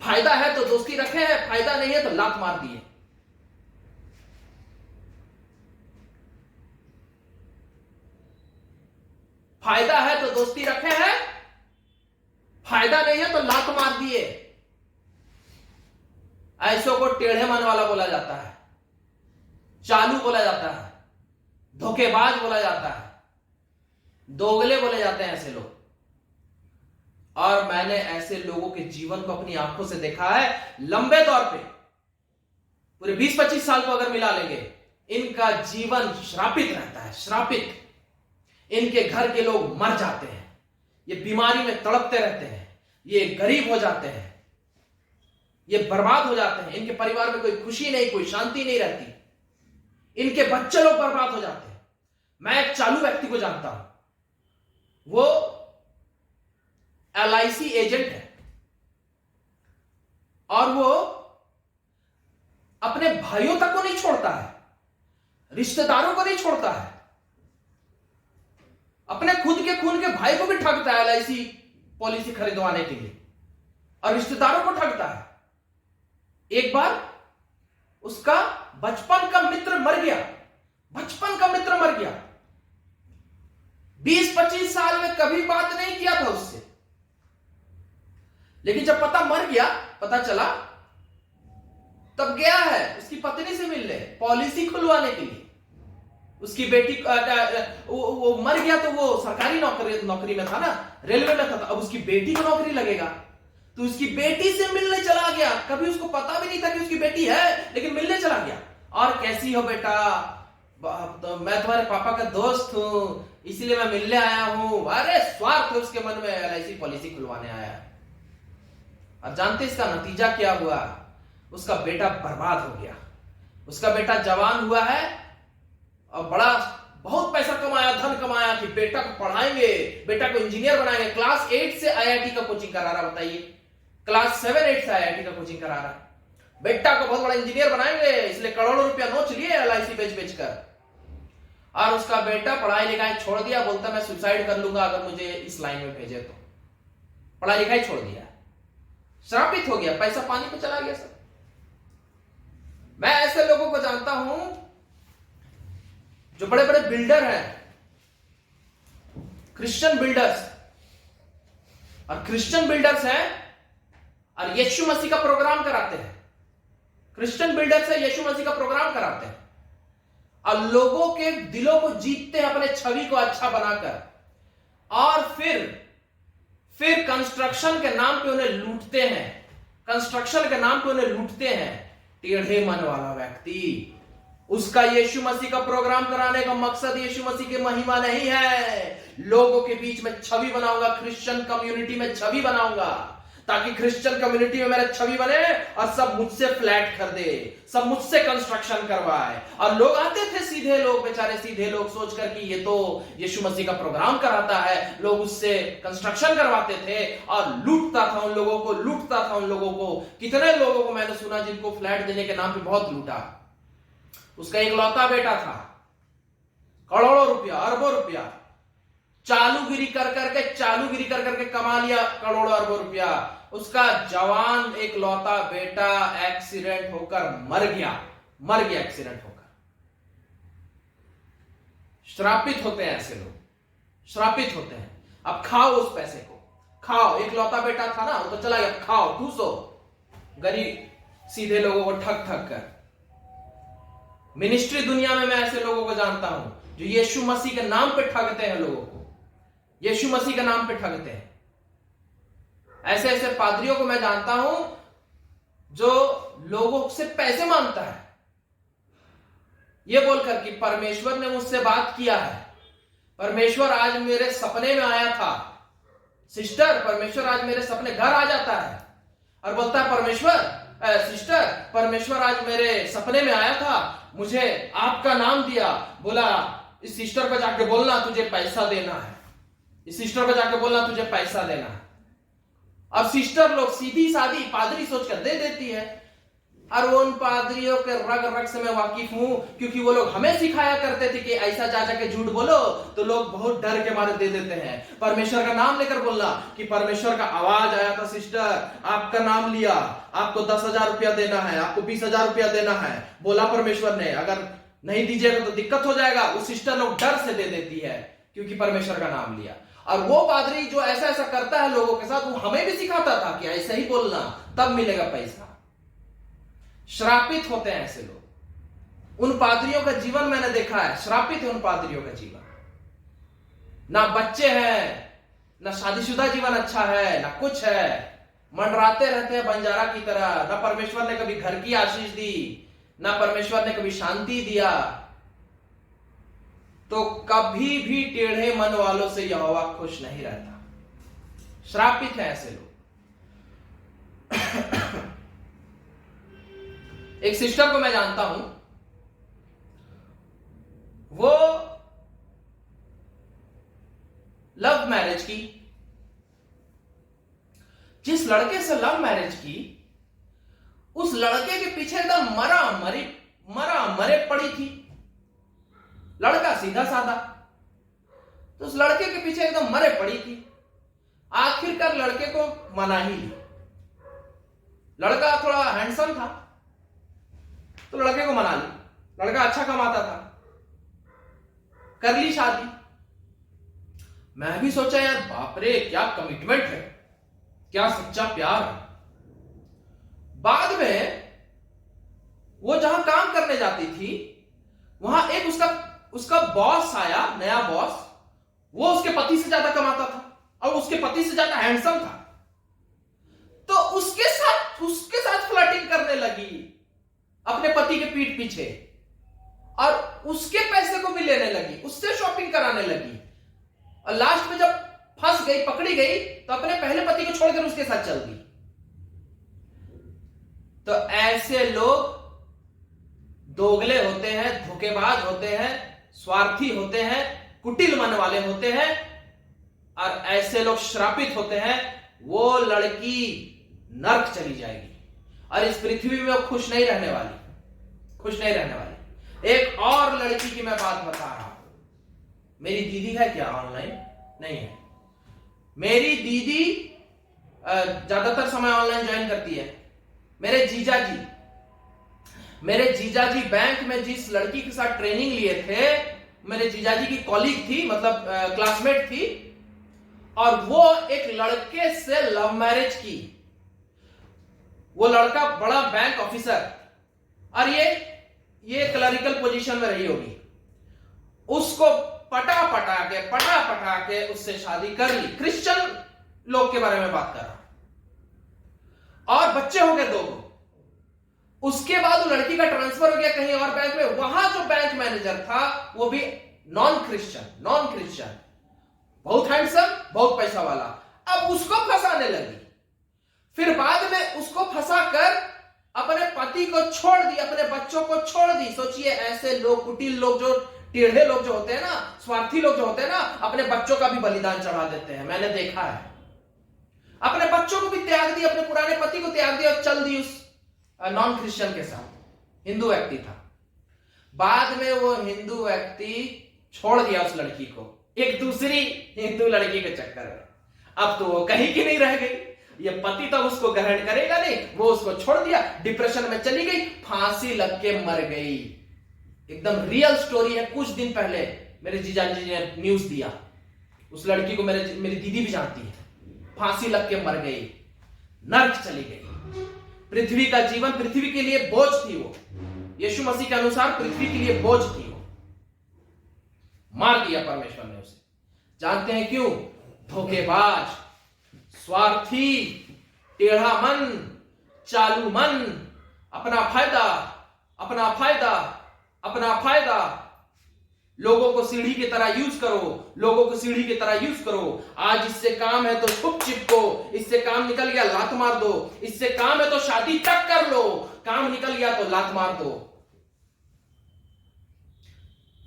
फायदा है तो दोस्ती रखे हैं, फायदा नहीं है तो लात मार दिए। फायदा है तो दोस्ती रखे हैं, फायदा नहीं है तो लात मार दिए। ऐसों को टेढ़े मन वाला बोला जाता है, चालू बोला जाता है, धोखेबाज बोला जाता है, दोगले बोले जाते हैं ऐसे लोग। और मैंने ऐसे लोगों के जीवन को अपनी आंखों से देखा है लंबे तौर पे, पूरे 20-25 साल को अगर मिला लेंगे, इनका जीवन श्रापित रहता है, श्रापित। इनके घर के लोग मर जाते हैं, ये बीमारी में तड़पते रहते हैं, ये गरीब हो जाते हैं, ये बर्बाद हो जाते हैं। इनके परिवार में कोई खुशी नहीं, कोई शांति नहीं रहती, इनके बच्चे लोग बर्बाद हो जाते हैं। मैं एक चालू व्यक्ति को जानता हूं, वो LIC एजेंट है और वो अपने भाइयों तक को नहीं छोड़ता है, रिश्तेदारों को नहीं छोड़ता है, अपने खुद के खून के भाई को भी ठगता है LIC पॉलिसी खरीदवाने के लिए, और रिश्तेदारों को ठगता है। एक बार उसका बचपन का मित्र मर गया, बचपन का मित्र मर गया। 20-25 साल में कभी बात नहीं किया था उससे, लेकिन जब पता चला तब गया है उसकी पत्नी से मिलने, पॉलिसी खुलवाने के लिए। उसकी बेटी वो मर गया तो वो सरकारी नौकरी में था ना, रेलवे में था, अब उसकी बेटी को नौकरी लगेगा, तो उसकी बेटी से मिलने चला गया। कभी उसको पता भी नहीं था कि उसकी बेटी है, लेकिन मिलने चला गया। और कैसी हो बेटा, तो मैं तुम्हारे पापा का दोस्त हूं इसलिए मैं मिलने आया हूं। अरे स्वार्थ है उसके मन में, LIC पॉलिसी खुलवाने आया है। और जानते इसका नतीजा क्या हुआ? उसका बेटा बर्बाद हो गया। उसका बेटा जवान हुआ है और बहुत पैसा कमाया, धन कमाया कि बेटा को पढ़ाएंगे, बेटा को इंजीनियर बनाएंगे। क्लास 8 से IIT का कोचिंग करा रहा, बताइए, क्लास 7-8 से IIT का कोचिंग करा रहा। बेटा को बहुत बड़ा इंजीनियर बनाएंगे, इसलिए करोड़ों रुपया नोच लिए LIC बेच कर। और उसका बेटा पढ़ाई लिखाई छोड़ दिया, बोलता मैं सुसाइड कर लूंगा अगर मुझे इस लाइन में भेजे तो। पढ़ाई लिखाई छोड़ दिया, श्रापित हो गया, पैसा पानी पे चला गया सब। मैं ऐसे लोगों को जानता हूं जो बड़े बड़े बिल्डर हैं, क्रिश्चियन बिल्डर्स, और क्रिश्चियन बिल्डर्स हैं और यीशु मसीह का प्रोग्राम कराते हैं। क्रिश्चियन बिल्डर्स है, यीशु मसीह का प्रोग्राम कराते हैं और लोगों के दिलों को जीतते हैं अपने छवि को अच्छा बनाकर, और फिर कंस्ट्रक्शन के नाम पे उन्हें लूटते हैं, कंस्ट्रक्शन के नाम पे उन्हें लूटते हैं। टेढ़े मन वाला व्यक्ति, उसका यीशु मसीह का प्रोग्राम कराने का मकसद यीशु मसीह की महिमा नहीं है, लोगों के बीच में छवि बनाऊंगा, क्रिश्चियन कम्युनिटी में छवि बनाऊंगा, ताकि क्रिश्चियन कम्युनिटी में मेरा छवि बने और सब मुझसे फ्लैट कर दे, सब मुझसे कंस्ट्रक्शन करवाए। और लोग आते थे, सीधे लोग, बेचारे सीधे लोग, सोचकर कि ये तो यीशु मसीह का प्रोग्राम कराता है, लोग उससे कंस्ट्रक्शन करवाते थे और लूटता था उन लोगों को, लूटता था उन लोगों को। कितने लोगों को मैंने सुना जिनको फ्लैट देने के नाम पे बहुत लूटा। उसका एक लौता बेटा था, करोड़ों रुपया, अरबों रुपया चालूगिरी कर करके कमा लिया, करोड़ों अरबों रुपया। उसका जवान एक लौता बेटा एक्सीडेंट होकर मर गया एक्सीडेंट होकर। श्रापित होते हैं ऐसे लोग, श्रापित होते हैं। अब खाओ उस पैसे को, खाओ। एक लौता बेटा था ना, वो तो चला गया, खाओ, ठूसो गरीब सीधे लोगों को ठग कर। मिनिस्ट्री दुनिया में मैं ऐसे लोगों को जानता हूं जो यीशु मसीह के नाम पे ठगते हैं लोगों को, यीशु मसीह के नाम पे ठगते हैं। ऐसे ऐसे पादरियों को मैं जानता हूं जो लोगों से पैसे मांगता है, ये बोलकर कि परमेश्वर ने मुझसे बात किया है, परमेश्वर आज मेरे सपने में आया था। सिस्टर, परमेश्वर आज मेरे सपने घर आ जाता है और बोलता है सिस्टर, परमेश्वर आज मेरे सपने में आया था, मुझे आपका नाम दिया, बोला इस सिस्टर को जाके बोलना तुझे पैसा देना है, इस सिस्टर को जाके बोलना तुझे पैसा देना है। अब सिस्टर लोग सीधी सादी पादरी सोचकर दे देती है। और वो उन पादरियों के रग रग से मैं वाकिफ हूं, क्योंकि वो लोग हमें सिखाया करते थे कि ऐसा जा के झूठ बोलो, तो लोग बहुत डर के मारे दे देते हैं। परमेश्वर का नाम लेकर बोलना कि परमेश्वर का आवाज आया था सिस्टर, आपका नाम लिया, आपको 10,000 रुपया देना है, आपको 20,000 रुपया देना है, बोला परमेश्वर ने, अगर नहीं दीजिएगा तो दिक्कत हो जाएगा। वो सिस्टर लोग डर से दे देती है क्योंकि परमेश्वर का नाम लिया। और वो पादरी जो ऐसा करता है लोगों के साथ, वो हमें भी सिखाता था कि ऐसा ही बोलना, तब मिलेगा पैसा। श्रापित होते हैं ऐसे लोग। उन पादरियों का जीवन मैंने देखा है, श्रापित है उन पादरियों का जीवन। ना बच्चे हैं, ना शादीशुदा जीवन अच्छा है, ना कुछ है, मंडराते रहते हैं बंजारा की तरह। ना परमेश्वर ने कभी घर की आशीष दी, ना परमेश्वर ने कभी शांति दिया। तो कभी भी टेढ़े मन वालों से यहोवा खुश नहीं रहता। श्रापित है ऐसे लोग। एक सिस्टर को मैं जानता हूं, वो लव मैरिज की। जिस लड़के से लव मैरिज की, उस लड़के के पीछे एकदम मरा मरे पड़ी थी। लड़का सीधा साधा, तो उस लड़के के पीछे एकदम मरे पड़ी थी। आखिरकार लड़के को मना ही ली। लड़का थोड़ा हैंडसम था तो लड़के को मना ली, लड़का अच्छा कमाता था, कर ली शादी। मैं भी सोचा यार बाप रे, क्या कमिटमेंट है, क्या सच्चा प्यार है। बाद में वो जहां काम करने जाती थी, वहां एक उसका बॉस आया, नया बॉस। वो उसके पति से ज्यादा कमाता था और उसके पति से ज्यादा हैंडसम था। तो उसके साथ फ्लर्टिंग करने लगी अपने पति के पीठ पीछे, और उसके पैसे को भी लेने लगी, उससे शॉपिंग कराने लगी। और लास्ट में जब फंस गई, पकड़ी गई, तो अपने पहले पति को छोड़कर उसके साथ चल दी। तो ऐसे लोग दोगले होते हैं, धोखेबाज होते हैं, स्वार्थी होते हैं, कुटिल मन वाले होते हैं, और ऐसे लोग श्रापित होते हैं। वो लड़की नर्क चली जाएगी और इस पृथ्वी में वो खुश नहीं रहने वाली। एक और लड़की की मैं बात बता रहा हूं। मेरी दीदी है क्या ऑनलाइन? नहीं है। मेरी दीदी ज्यादातर समय ऑनलाइन ज्वाइन करती है। मेरे जीजाजी बैंक में जिस लड़की के साथ ट्रेनिंग लिए थे, मेरे जीजाजी की कॉलीग थी, मतलब क्लासमेट थी, और वो एक लड़के से लव मैरिज की। वो लड़का बड़ा बैंक ऑफिसर, और ये क्लरिकल पोजीशन में रही होगी। उसको पटा के उससे शादी कर ली। क्रिश्चियन लोग के बारे में बात कर रहा हूं। और बच्चे हो गए 2। उसके बाद वो लड़की का ट्रांसफर हो गया कहीं और बैंक में। वहां जो बैंक मैनेजर था वो भी नॉन क्रिश्चियन। बहुत हैंडसम, बहुत पैसा वाला। अब उसको फंसाने लगी, फिर बाद में उसको फंसा कर अपने पति को छोड़ दी, अपने बच्चों को छोड़ दी। सोचिए, ऐसे लोग, कुटिल लोग, जो टेढ़े लोग जो होते हैं ना, स्वार्थी लोग जो होते हैं ना, अपने बच्चों का भी बलिदान चढ़ा देते हैं। मैंने देखा है, अपने बच्चों को भी त्याग दी, अपने पुराने पति को त्याग दिया और चल दी उस नॉन क्रिश्चियन के साथ। हिंदू व्यक्ति था, बाद में वो हिंदू व्यक्ति छोड़ दिया उस लड़की को एक दूसरी हिंदू लड़की के चक्कर में। अब तो वो कहीं की नहीं रह गई, ये पति तो उसको ग्रहण करेगा नहीं, वो उसको छोड़ दिया, डिप्रेशन में चली गई, फांसी लग के मर गई। एकदम रियल स्टोरी है। कुछ दिन पहले मेरे जीजाजी ने न्यूज दिया, उस लड़की को मेरी दीदी भी जानती है, फांसी लग के मर गई, नर्क चली गई। पृथ्वी का जीवन पृथ्वी के लिए बोझ थी वो, यीशु मसीह के अनुसार पृथ्वी के लिए बोझ थी वो, मार दिया परमेश्वर ने उसे। जानते हैं क्यों? धोखेबाज, स्वार्थी, टेढ़ा मन, चालू मन, अपना फायदा, अपना फायदा, अपना फायदा। लोगों को सीढ़ी की तरह यूज करो, लोगों को सीढ़ी की तरह यूज करो। आज इससे काम है तो छुप चिपको, इससे काम निकल गया लात मार दो, इससे काम है तो शादी तक कर लो, काम निकल गया तो लात मार दो।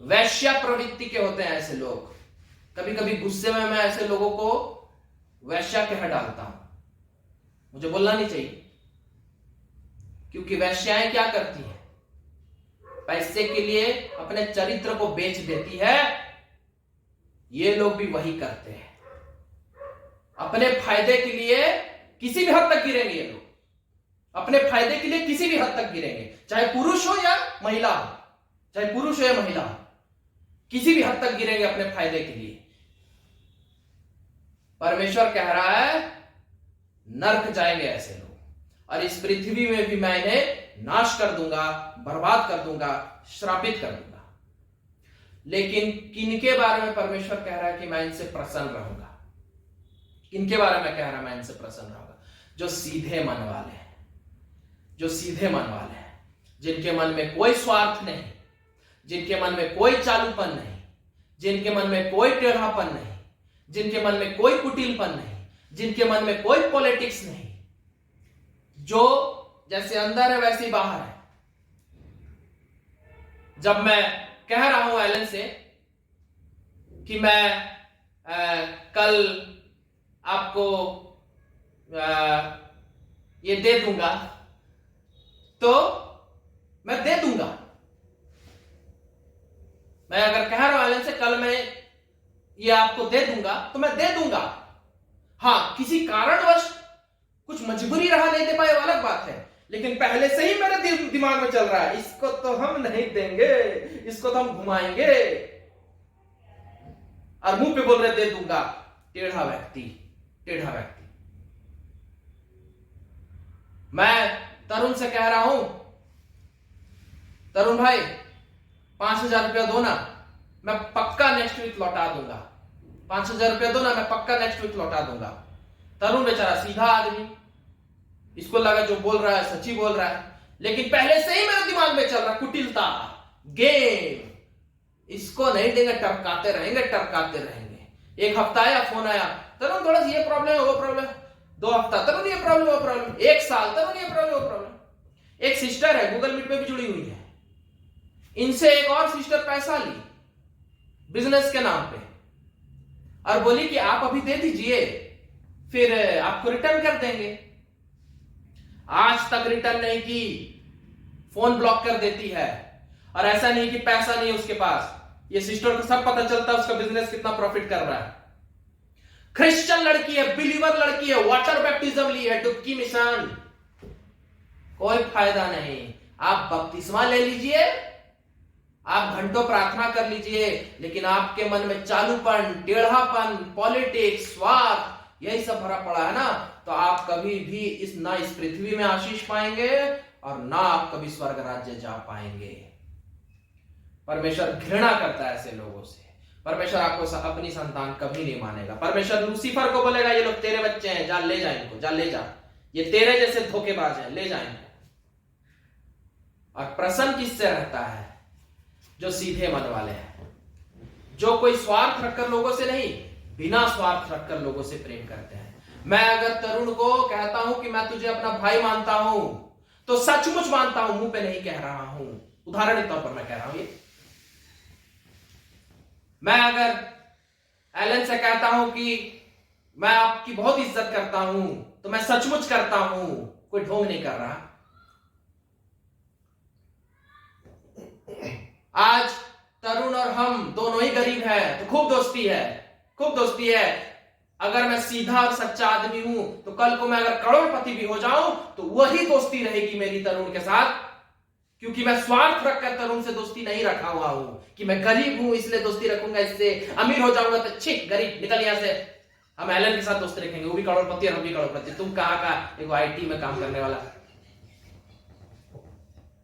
वैश्या प्रवृत्ति के होते हैं ऐसे लोग। कभी कभी गुस्से में मैं ऐसे लोगों को वैश्या कह डालता हूं, मुझे बोलना नहीं चाहिए, क्योंकि वैश्याएं क्या करती हैं? पैसे के लिए अपने चरित्र को बेच देती है। ये लोग भी वही करते हैं, अपने फायदे के लिए किसी भी हद तक गिरेंगे ये लोग, अपने फायदे के लिए किसी भी हद तक गिरेंगे, चाहे पुरुष हो या महिला हो, चाहे पुरुष हो या महिला हो, किसी भी हद तक गिरेंगे अपने फायदे के लिए। परमेश्वर कह रहा है नर्क जाएंगे ऐसे लोग, और इस पृथ्वी में भी मैं इन्हें नाश कर दूंगा, बर्बाद कर दूंगा, श्रापित कर दूंगा। लेकिन किनके बारे में परमेश्वर कह रहा है कि मैं इनसे प्रसन्न रहूंगा? किनके बारे में कह रहा है मैं इनसे प्रसन्न रहूंगा? जो सीधे मन वाले हैं, जो सीधे मन वाले हैं, जिनके मन में कोई स्वार्थ नहीं, जिनके मन में कोई चालूपन नहीं, जिनके मन में कोई टेढ़ापन नहीं, जिनके मन में कोई कुटिलपन नहीं, जिनके मन में कोई पॉलिटिक्स नहीं, जो जैसे अंदर है वैसे ही बाहर है। जब मैं कह रहा हूं एलन से कि मैं कल आपको ये दे दूंगा, तो मैं दे दूंगा। मैं अगर कह रहा हूं एलन से कल मैं ये आपको दे दूंगा, तो मैं दे दूंगा। हां, किसी कारणवश कुछ मजबूरी रहा नहीं दे पाए, अलग बात है, लेकिन पहले से ही मेरे दिमाग में चल रहा है इसको तो हम नहीं देंगे, इसको तो हम घुमाएंगे, और मुंह पे बोल रहे दे दूंगा। टेढ़ा व्यक्ति, टेढ़ा व्यक्ति। मैं तरुण से कह रहा हूं, तरुण भाई 5,000 रुपया दो ना, मैं पक्का नेक्स्ट वीक लौटा दूंगा। 5,000 रुपया दो ना, मैं पक्का नेक्स्ट वीक लौटा दूंगा। तरुण बेचारा सीधा आदमी, इसको लगा जो बोल रहा है सच्ची बोल रहा है, लेकिन पहले से ही मेरे दिमाग में चल रहा कुटिलता, गेम, इसको नहीं देंगे, टपकाते रहेंगे, टपकाते रहेंगे। एक हफ्ता आया, फोन आया, तरुण थोड़ा सा ये प्रॉब्लम है, वो प्रॉब्लम। 2 हफ्ता, तरुण ये प्रॉब्लम, वो प्रॉब्लम। 1 साल, तरुण ये प्रॉब्लम, वो प्रॉब्लम। एक सिस्टर है, गूगल मीट पे भी जुड़ी हुई है, इनसे एक और सिस्टर पैसा ली बिजनेस के नाम पे, और बोली कि आप अभी दे दीजिए, फिर आपको रिटर्न कर देंगे। आज तक रिटर्न नहीं की, फोन ब्लॉक कर देती है। और ऐसा नहीं कि पैसा नहीं है उसके पास, ये सिस्टर को सब पता चलता है उसका बिजनेस कितना प्रॉफिट कर रहा है। क्रिश्चियन लड़की है, बिलीवर लड़की है, वाटर बैप्टिज्म ली है, डुबकी मिशन, कोई फायदा नहीं। आप बपतिस्मा ले लीजिए, आप घंटों प्रार्थना कर लीजिए, लेकिन आपके मन में चालूपन, टेढ़ापन, पॉलिटिक्स, स्वार्थ, यही सब भरा पड़ा है ना, तो आप कभी भी इस पृथ्वी में आशीष पाएंगे और ना आप कभी स्वर्ग राज्य जा पाएंगे। परमेश्वर घृणा करता है ऐसे लोगों से। परमेश्वर आपको अपनी संतान कभी नहीं मानेगा। परमेश्वर लूसीफर को बोलेगा ये लोग तेरे बच्चे हैं, जा ले जा इनको, जा ले जा, ये तेरे जैसे धोखेबाज हैं, ले जा इनको। और प्रसन्न किससे रहता है? जो सीधे मन वाले हैं, जो कोई स्वार्थ रखकर लोगों से नहीं, बिना स्वार्थ रखकर लोगों से प्रेम करते हैं। मैं अगर तरुण को कहता हूं कि मैं तुझे अपना भाई मानता हूं, तो सचमुच मानता हूं, मुंह पे नहीं कह रहा हूं, उदाहरण के तौर पर मैं कह रहा हूं ये। मैं अगर एलन से कहता हूं कि मैं आपकी बहुत इज्जत करता हूं, तो मैं सचमुच करता हूं, कोई ढोंग नहीं कर रहा। आज तरुण और हम दोनों ही गरीब हैं, तो खूब दोस्ती है, खूब दोस्ती है। अगर मैं सीधा और सच्चा आदमी हूं, तो कल को मैं अगर करोड़पति भी हो जाऊं, तो वही दोस्ती रहेगी मेरी तरुण के साथ, क्योंकि मैं स्वार्थ रखकर तरुण से दोस्ती नहीं रखा हुआ हूं कि मैं गरीब हूं इसलिए दोस्ती रखूंगा, इससे अमीर हो जाऊंगा तो ठीक गरीब निकल यहां से, हम एलन के साथ दोस्ती रखेंगे, वो भी करोड़पति और हम भी करोड़पति। तुम कहां का एक आईटी में काम करने वाला,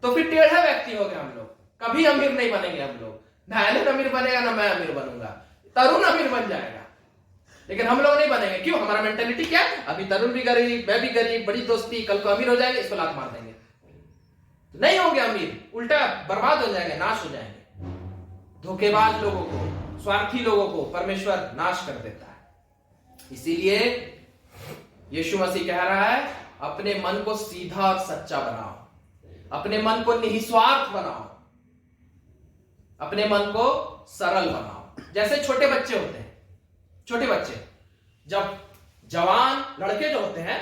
तो फिर टेढ़ा व्यक्ति हो गए हम लोग, कभी अमीर नहीं बनेंगे हम लोग। ना एलन अमीर बनेगा ना मैं अमीर बनूंगा, तरुण अमीर बन जाएगा, लेकिन हम लोग नहीं बनेंगे। क्यों? हमारा मेंटेलिटी क्या है? अभी तरुण भी गरीब, मैं भी गरीब, बड़ी दोस्ती, कल को अमीर हो जाएंगे, इसको लात मार देंगे, तो नहीं होंगे अमीर, उल्टा बर्बाद हो जाएंगे, नाश हो जाएंगे। धोखेबाज लोगों को, स्वार्थी लोगों को परमेश्वर नाश कर देता है। इसीलिए यीशु मसीह कह रहा है, अपने मन को सीधा और सच्चा बनाओ, अपने मन को निस्वार्थ बनाओ, अपने मन को सरल बनाओ। जैसे छोटे बच्चे होते हैं, छोटे बच्चे जब जवान लड़के जो होते हैं,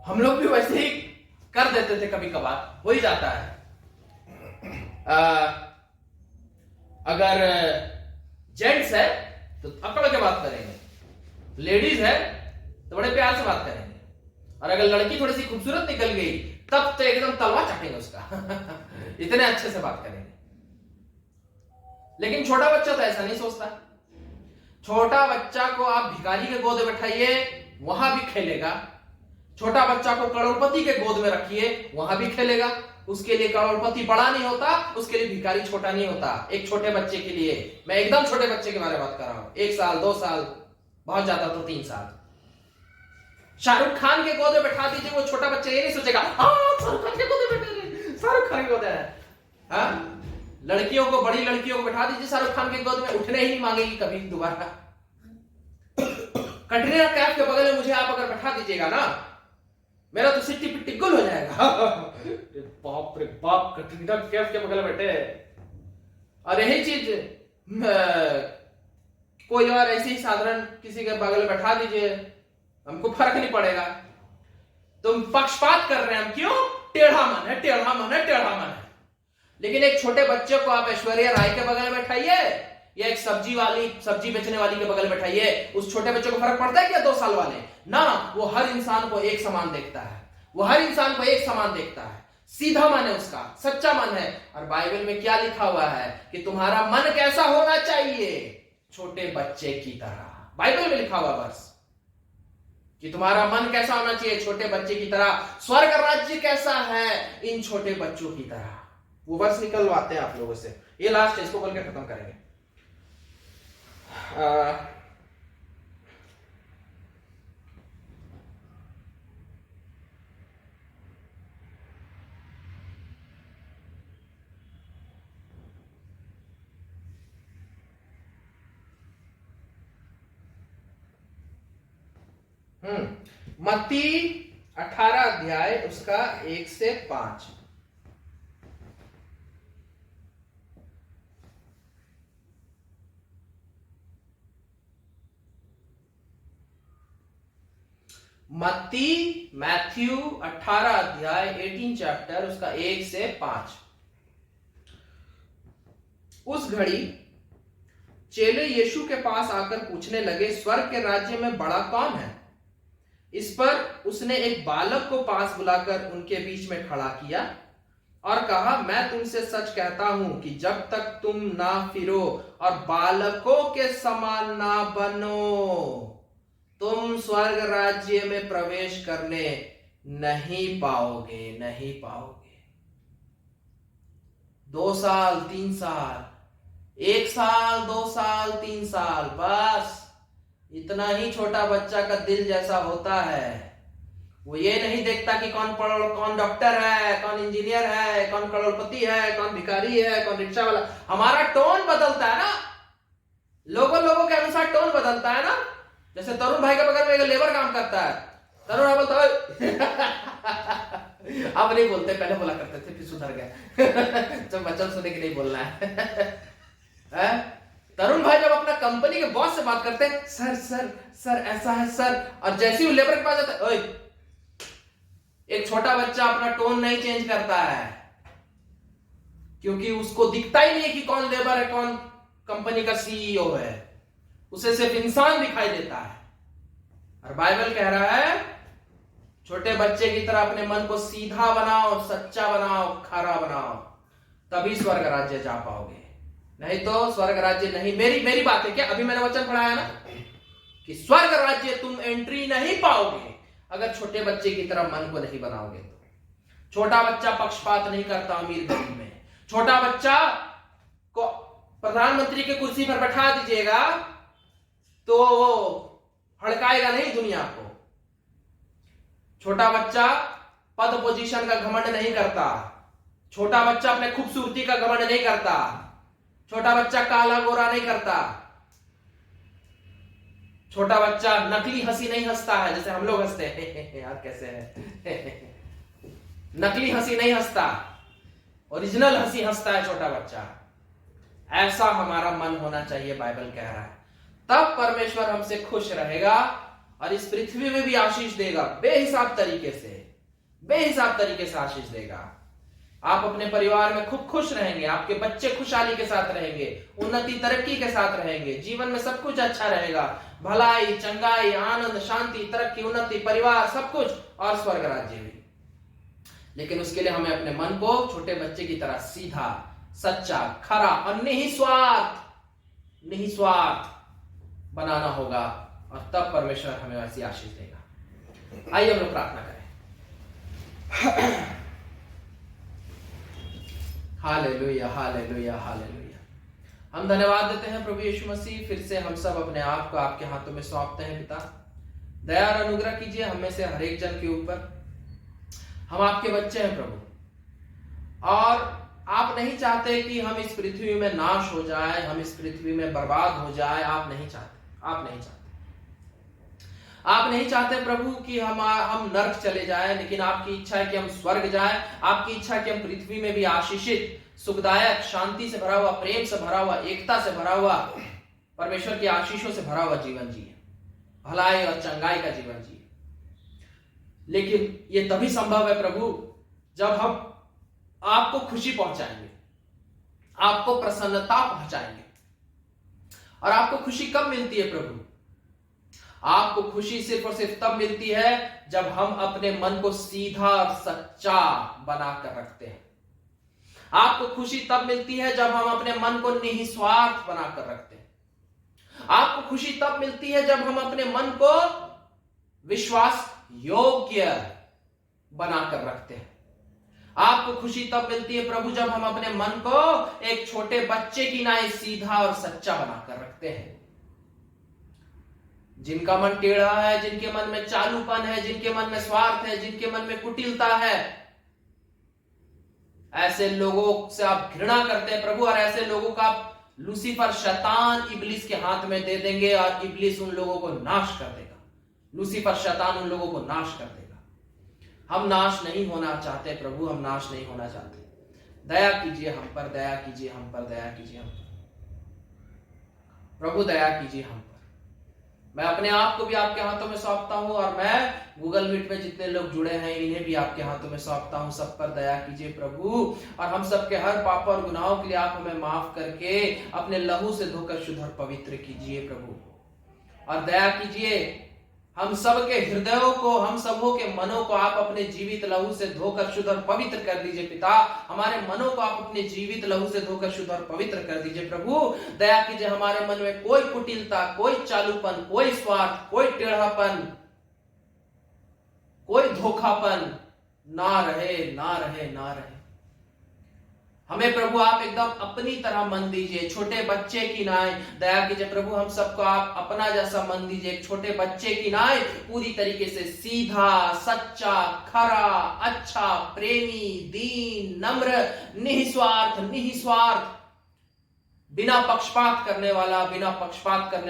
हम लोग भी वैसे ही कर देते थे, कभी कभार हो ही जाता है। अगर जेंट्स है तो अकड़ के बात करेंगे, लेडीज है तो बड़े प्यार से बात करेंगे, और अगर लड़की थोड़ी सी खूबसूरत निकल गई तब तो एकदम तलवा चाटेंगे उसका इतने अच्छे से बात करेंगे। लेकिन छोटा बच्चा तो ऐसा नहीं सोचता। छोटा बच्चा को आप भिखारी के गोद में बैठाइए, वहां भी खेलेगा। छोटा बच्चा को करोड़पति के गोद में रखिए, वहां भी खेलेगा। उसके लिए करोड़पति बड़ा नहीं होता, उसके लिए भिखारी छोटा नहीं होता। एक छोटे बच्चे के लिए, मैं एकदम छोटे बच्चे के बारे में बात कर रहा हूं, 1 साल 2 साल, बहुत ज्यादा तो 3 साल, शाहरुख खान के गोद में बैठा दीजिए, वो छोटा बच्चा ये नहीं सोचेगा शाहरुख खान के गोद में बैठे रहे, शाहरुख खान के गोद है। लड़कियों को, बड़ी लड़कियों को बैठा दीजिए शाहरुख खान के गोद में, उठने ही नहीं मांगेगी कभी दोबारा। कटरीना कैफ के बगल में मुझे आप अगर बैठा दीजिएगा ना, मेरा तो सिट्टी पिट्टी गुल हो जाएगा बाप रे बाप, कटरीना कैफ के बगल में बैठे। और यही चीज कोई और ऐसे ही साधारण किसी के बगल में बैठा दीजिए, हमको फर्क नहीं पड़ेगा। तुम पक्षपात कर रहे हैं हम, क्यों? टेढ़ा मन है, टेढ़ा मन है, टेढ़ा मन है। लेकिन एक छोटे बच्चे को आप ऐश्वर्या राय के बगल में बैठाइए या एक सब्जी बेचने वाली के बगल में बैठाइए, उस छोटे बच्चे को फर्क पड़ता है क्या? 2 साल वाले ना, वो हर इंसान को एक समान देखता है, वो हर इंसान को एक समान देखता है। सीधा मन है उसका, सच्चा मन है। और बाइबल में क्या लिखा हुआ है कि तुम्हारा मन कैसा होना चाहिए? छोटे बच्चे की तरह। बाइबल में लिखा हुआ वर्ष कि तुम्हारा मन कैसा होना चाहिए? छोटे बच्चे की तरह। स्वर्ग राज्य कैसा है? इन छोटे बच्चों की तरह। वो वर्ष निकलवाते हैं आप लोगों से। ये लास्ट है, इसको बोल के खत्म करेंगे। मत्ती 18 अध्याय उसका 1 से 5। मैथ्यू 18 अध्याय 18 चैप्टर उसका 1 से 5। उस घड़ी चेले यीशु के पास आकर पूछने लगे, स्वर्ग के राज्य में बड़ा कौन है? इस पर उसने एक बालक को पास बुलाकर उनके बीच में खड़ा किया और कहा, मैं तुमसे सच कहता हूं कि जब तक तुम ना फिरो और बालकों के समान ना बनो, तुम स्वर्ग राज्य में प्रवेश करने नहीं पाओगे, नहीं पाओगे। 2 साल 3 साल, 1 साल 2 साल 3 साल, बस इतना ही छोटा बच्चा का दिल जैसा होता है। वो ये नहीं देखता कि कौन डॉक्टर है, कौन इंजीनियर है, कौन करोड़पति है, कौन भिखारी है, कौन रिक्शा वाला। हमारा टोन बदलता है ना, लोगों लोगों के अनुसार टोन बदलता है ना। जैसे तरुण भाई के बगल में एक लेबर काम करता है, तरुण भाई बोलता है अब नहीं बोलते, पहले बोला करते थे, फिर सुधर गए जब वचन सुने के नहीं बोलना है। तरुण भाई जब अपना कंपनी के बॉस से बात करते हैं, सर सर सर ऐसा है सर, और जैसे ही लेबर के पास जाता है, ओए, एक छोटा बच्चा अपना टोन नहीं चेंज करता है, क्योंकि उसको दिखता ही नहीं है कि कौन लेबर है, कौन कंपनी का सीईओ है, उसे सिर्फ इंसान दिखाई देता है। और बाइबल कह रहा है छोटे बच्चे की तरह अपने मन को सीधा बनाओ, सच्चा बनाओ, खरा बनाओ, तभी स्वर्ग राज्य जा पाओगे, नहीं तो स्वर्ग राज्य नहीं। मेरी बात है क्या, अभी मैंने वचन पढ़ाया ना कि स्वर्ग राज्य तुम एंट्री नहीं पाओगे अगर छोटे बच्चे की तरह मन को नहीं बनाओगे। तो छोटा बच्चा पक्षपात नहीं करता अमीर गरीब में। छोटा बच्चा को प्रधानमंत्री की कुर्सी पर बैठा दीजिएगा तो वो हड़काएगा नहीं दुनिया को। छोटा बच्चा पद पोजीशन का घमंड नहीं करता। छोटा बच्चा अपने खूबसूरती का घमंड नहीं करता। छोटा बच्चा काला गोरा नहीं करता। छोटा बच्चा नकली हंसी नहीं हंसता है जैसे हम लोग हंसते हैं यार कैसे है नकली हंसी नहीं हंसता, ओरिजिनल हंसी हंसता है छोटा बच्चा। ऐसा हमारा मन होना चाहिए, बाइबल कह रहा है। तब परमेश्वर हमसे खुश रहेगा और इस पृथ्वी में भी आशीष देगा, बेहिसाब तरीके से आशीष देगा। आप अपने परिवार में खूब खुश रहेंगे, आपके बच्चे खुशहाली के साथ रहेंगे, उन्नति तरक्की के साथ रहेंगे, जीवन में सब कुछ अच्छा रहेगा, भलाई चंगाई आनंद शांति तरक्की उन्नति परिवार सब कुछ और स्वर्ग राज्य भी। लेकिन उसके लिए हमें अपने मन को छोटे बच्चे की तरह सीधा सच्चा खरा और निस्वार्थ बनाना होगा, और तब परमेश्वर हमें वैसी आशीष देगा। आइए हम लोग प्रार्थना करें। Hallelujah hallelujah hallelujah. हम धन्यवाद देते हैं प्रभु यीशु मसीह, फिर से हम सब अपने आप को आपके हाथों में सौंपते हैं। पिता दया और अनुग्रह कीजिए हम में से हर एक जन के ऊपर। हम आपके बच्चे हैं प्रभु, और आप नहीं चाहते कि हम इस पृथ्वी में नाश हो जाए, हम इस पृथ्वी में बर्बाद हो जाए। आप नहीं चाहते प्रभु कि हम नर्क चले जाएं, लेकिन आपकी इच्छा है कि हम स्वर्ग जाएं। आपकी इच्छा है कि हम पृथ्वी में भी आशीषित सुखदायक शांति से भरा हुआ, प्रेम से भरा हुआ, एकता से भरा हुआ, परमेश्वर की आशीषों से भरा हुआ जीवन जिए, भलाई और चंगाई का जीवन जिए। लेकिन ये तभी संभव है प्रभु जब हम आपको खुशी पहुंचाएंगे, आपको प्रसन्नता पहुंचाएंगे। और आपको खुशी कब मिलती है प्रभु? आपको खुशी सिर्फ और सिर्फ तब मिलती है जब हम अपने मन को सीधा और सच्चा बनाकर रखते हैं। आपको खुशी तब मिलती है जब हम अपने मन को निस्वार्थ बनाकर रखते हैं। आपको खुशी तब मिलती है जब हम अपने मन को विश्वास योग्य बनाकर रखते हैं। आपको खुशी तब मिलती है प्रभु जब हम अपने मन को एक छोटे बच्चे की नाई सीधा और सच्चा बनाकर रखते हैं। जिनका मन टेढ़ा है, जिनके मन में चालूपन है, जिनके मन में स्वार्थ है, जिनके मन में कुटिलता है, ऐसे लोगों से आप घृणा करते हैं प्रभु, और ऐसे लोगों का आप लूसीफर शैतान इब्लिस के हाथ में दे देंगे और इब्लिस उन लोगों को नाश कर देगा। लूसीफर शैतान उन लोगों को नाश कर देगा। हम नाश नहीं होना चाहते प्रभु, हम नाश नहीं होना चाहते। दया कीजिए हम पर, दया कीजिए हम पर, दया कीजिए हम पर प्रभु, दया कीजिए हम पर। मैं अपने आप को भी आपके हाथों में सौंपता हूं, और मैं गूगल मीट में जितने लोग जुड़े हैं इन्हें भी आपके हाथों में सौंपता हूं। सब पर दया कीजिए प्रभु, और हम सबके हर पाप और गुनाहों के लिए आप हमें माफ करके अपने लहू से धोकर शुद्ध और पवित्र कीजिए प्रभु। और दया कीजिए हम सबके हृदयों को, हम सबों के मनों को आप अपने जीवित लहू से धोकर शुद्ध और पवित्र कर दीजिए पिता। हमारे मनों को आप अपने जीवित लहू से धोकर शुद्ध और पवित्र कर दीजिए प्रभु। दया कीजिए हमारे मन में कोई कुटिलता, कोई चालूपन, कोई स्वार्थ, कोई टेढ़ापन, कोई धोखापन ना रहे, ना रहे, ना रहे। हमें प्रभु आप एकदम अपनी तरह मन दीजिए, छोटे बच्चे की नाई। दया कीजिए प्रभु हम सबको आप अपना जैसा मन दीजिए, एक छोटे बच्चे की नाई, पूरी तरीके से सीधा सच्चा खरा अच्छा प्रेमी दीन नम्र निस्वार्थ बिना पक्षपात करने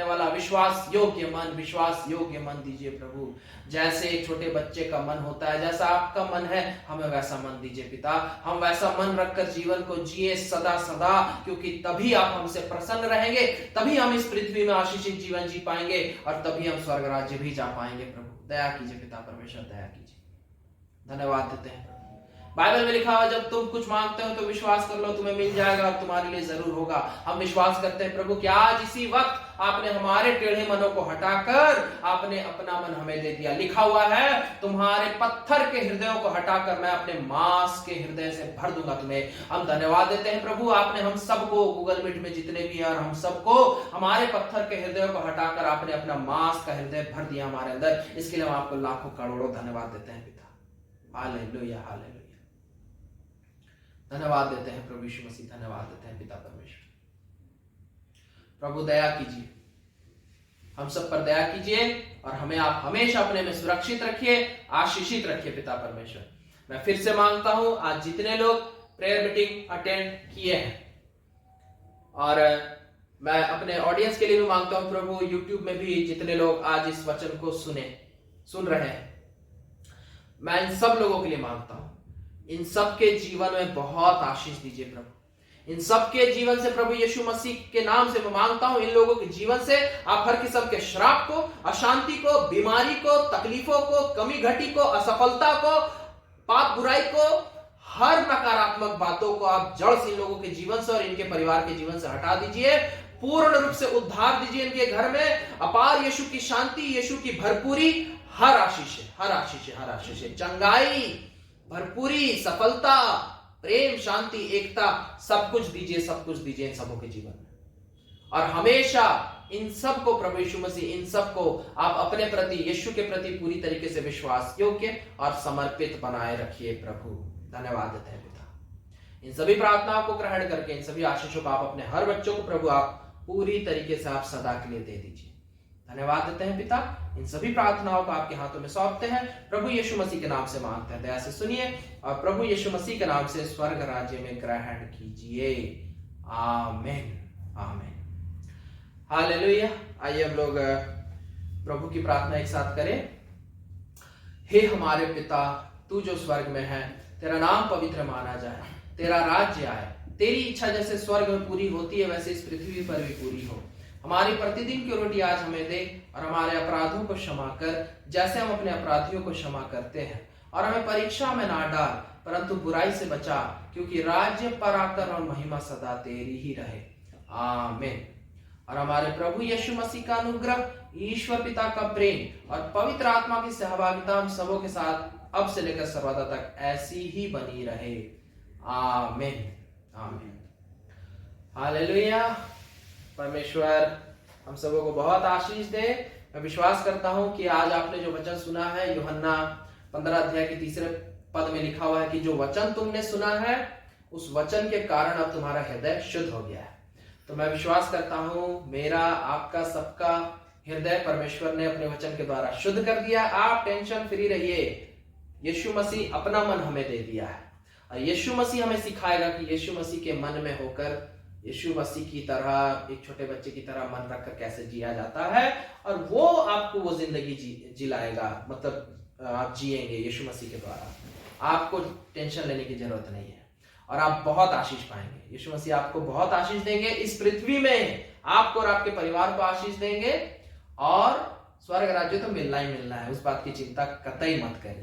वाला विश्वास योग्य मन दीजिए प्रभु। जैसे एक छोटे बच्चे का मन होता है, जैसा आपका मन है, हमें वैसा मन दीजिए पिता। हम वैसा मन रखकर जीवन को जिए सदा सदा, क्योंकि तभी आप हमसे प्रसन्न रहेंगे, तभी हम इस पृथ्वी में आशीषित जीवन जी पाएंगे और तभी हम स्वर्ग राज्य भी जा पाएंगे। प्रभु दया कीजिए पिता परमेश्वर, दया कीजिए। धन्यवाद देते हैं प्रभु। बाइबल में लिखा हुआ जब तुम कुछ मांगते हो तो विश्वास कर लो तुम्हें मिल जाएगा और तुम्हारे लिए जरूर होगा। हम विश्वास करते हैं प्रभु कि आज इसी वक्त आपने हमारे टेढ़े मनों को हटाकर आपने अपना मन हमें दे दिया। लिखा हुआ है तुम्हारे पत्थर के हृदयों को हटाकर मैं अपने मांस के हृदय से भर दूंगा तुम्हें। हम धन्यवाद देते हैं प्रभु, आपने हम सबको गूगल मीट में जितने भी हैं और हम सबको हमारे पत्थर के हृदयों को हटाकर आपने अपना मांस का हृदय भर दिया हमारे अंदर। इसके लिए हम आपको लाखों करोड़ों धन्यवाद देते हैं पिता। Hallelujah hallelujah. धन्यवाद देते हैं प्रभु यीशु मसीह, धन्यवाद देते हैं पिता परमेश्वर। प्रभु दया कीजिए, हम सब पर दया कीजिए और हमें आप हमेशा अपने में सुरक्षित रखिए, आशीषित रखिए पिता परमेश्वर। मैं फिर से मांगता हूं आज जितने लोग प्रेयर मीटिंग अटेंड किए हैं, और मैं अपने ऑडियंस के लिए भी मांगता हूं प्रभु, यूट्यूब में भी जितने लोग आज इस वचन को सुन रहे हैं, मैं इन सब लोगों के लिए मांगता हूं, इन सबके जीवन में बहुत आशीष दीजिए प्रभु। इन सबके जीवन से प्रभु यीशु मसीह के नाम से मैं मांगता हूं, इन लोगों के जीवन से आप हर किस्म के श्राप को, अशांति को, बीमारी को, तकलीफों को, कमी घटी को, असफलता को, पाप बुराई को, हर नकारात्मक बातों को आप जड़ से इन लोगों के जीवन से और इनके परिवार के जीवन से हटा दीजिए। पूर्ण रूप से उद्धार दीजिए इनके घर में। अपार यीशु की शांति, यीशु की भरपूरी, हर आशीष, चंगाई, भरपूरी, सफलता, प्रेम, शांति, एकता, सब कुछ दीजिए इन सबों के जीवन में। और हमेशा इन सब को प्रभु यीशु मसीह, इन सब को आप अपने प्रति, यीशु के प्रति पूरी तरीके से विश्वास योग्य और समर्पित बनाए रखिए प्रभु। धन्यवाद देते हैं पिता। इन सभी प्रार्थनाओं को ग्रहण करके, इन सभी आशीषों को आप अपने हर बच्चों को प्रभु आप पूरी तरीके से आप सदा के लिए दे दीजिए। धन्यवाद देते हैं पिता। इन सभी प्रार्थनाओं को आपके हाथों में सौंपते हैं, प्रभु यीशु मसीह के नाम से मांगते हैं, दया से सुनिए और प्रभु यीशु मसीह के नाम से स्वर्ग राज्य में ग्रहण कीजिए। आमीन आमीन हालेलुया। आइए हम लोग प्रभु की प्रार्थना एक साथ करें। हे हमारे पिता, तू जो स्वर्ग में है, तेरा नाम पवित्र माना जाए, तेरा राज्य आए, तेरी इच्छा जैसे स्वर्ग में पूरी होती है वैसे इस पृथ्वी पर भी पूरी हो। हमारी प्रतिदिन की रोटी आज हमें दे और हमारे अपराधों को क्षमा कर जैसे हम अपने अपराधियों को क्षमा करते हैं, और हमें परीक्षा में ना डाल परंतु बुराई से बचा, क्योंकि राज्य, पराक्रम और महिमा सदा तेरी ही रहे। आमीन। और हमारे प्रभु यीशु मसीह का अनुग्रह, ईश्वर पिता का प्रेम और पवित्र आत्मा की सहभागिता हम सबों के साथ अब से लेकर सर्वदा तक ऐसी ही बनी रहे। आमीन आमीन हालेलुया। परमेश्वर हम सबों को बहुत आशीष दे। मैं विश्वास करता हूं कि आज आपने जो वचन सुना है, यूहन्ना 15 अध्याय के 3 पद में लिखा हुआ है कि जो वचन तुमने सुना है उस वचन के कारण अब तुम्हारा हृदय शुद्ध हो गया है। तो मैं विश्वास करता हूं मेरा, आपका, सबका हृदय परमेश्वर ने अपने वचन के द्वारा शुद्ध कर दिया। आप टेंशन फ्री रहिए। यीशु मसीह अपना मन हमें दे दिया है और यीशु मसीह हमें सिखाएगा कि यीशु मसीह के मन में होकर यीशु मसीह की तरह, एक छोटे बच्चे की तरह मन रखकर कैसे जिया जाता है, और वो आपको वो जिंदगी जिलाएगा, मतलब आप जिएंगे यीशु मसीह के द्वारा। आपको टेंशन लेने की जरूरत नहीं है और आप बहुत आशीष पाएंगे। यीशु मसीह आपको बहुत आशीष देंगे। इस पृथ्वी में आपको और आपके परिवार को आशीष देंगे और स्वर्ग राज्य तो मिलना ही मिलना है, उस बात की चिंता कतई मत करिए।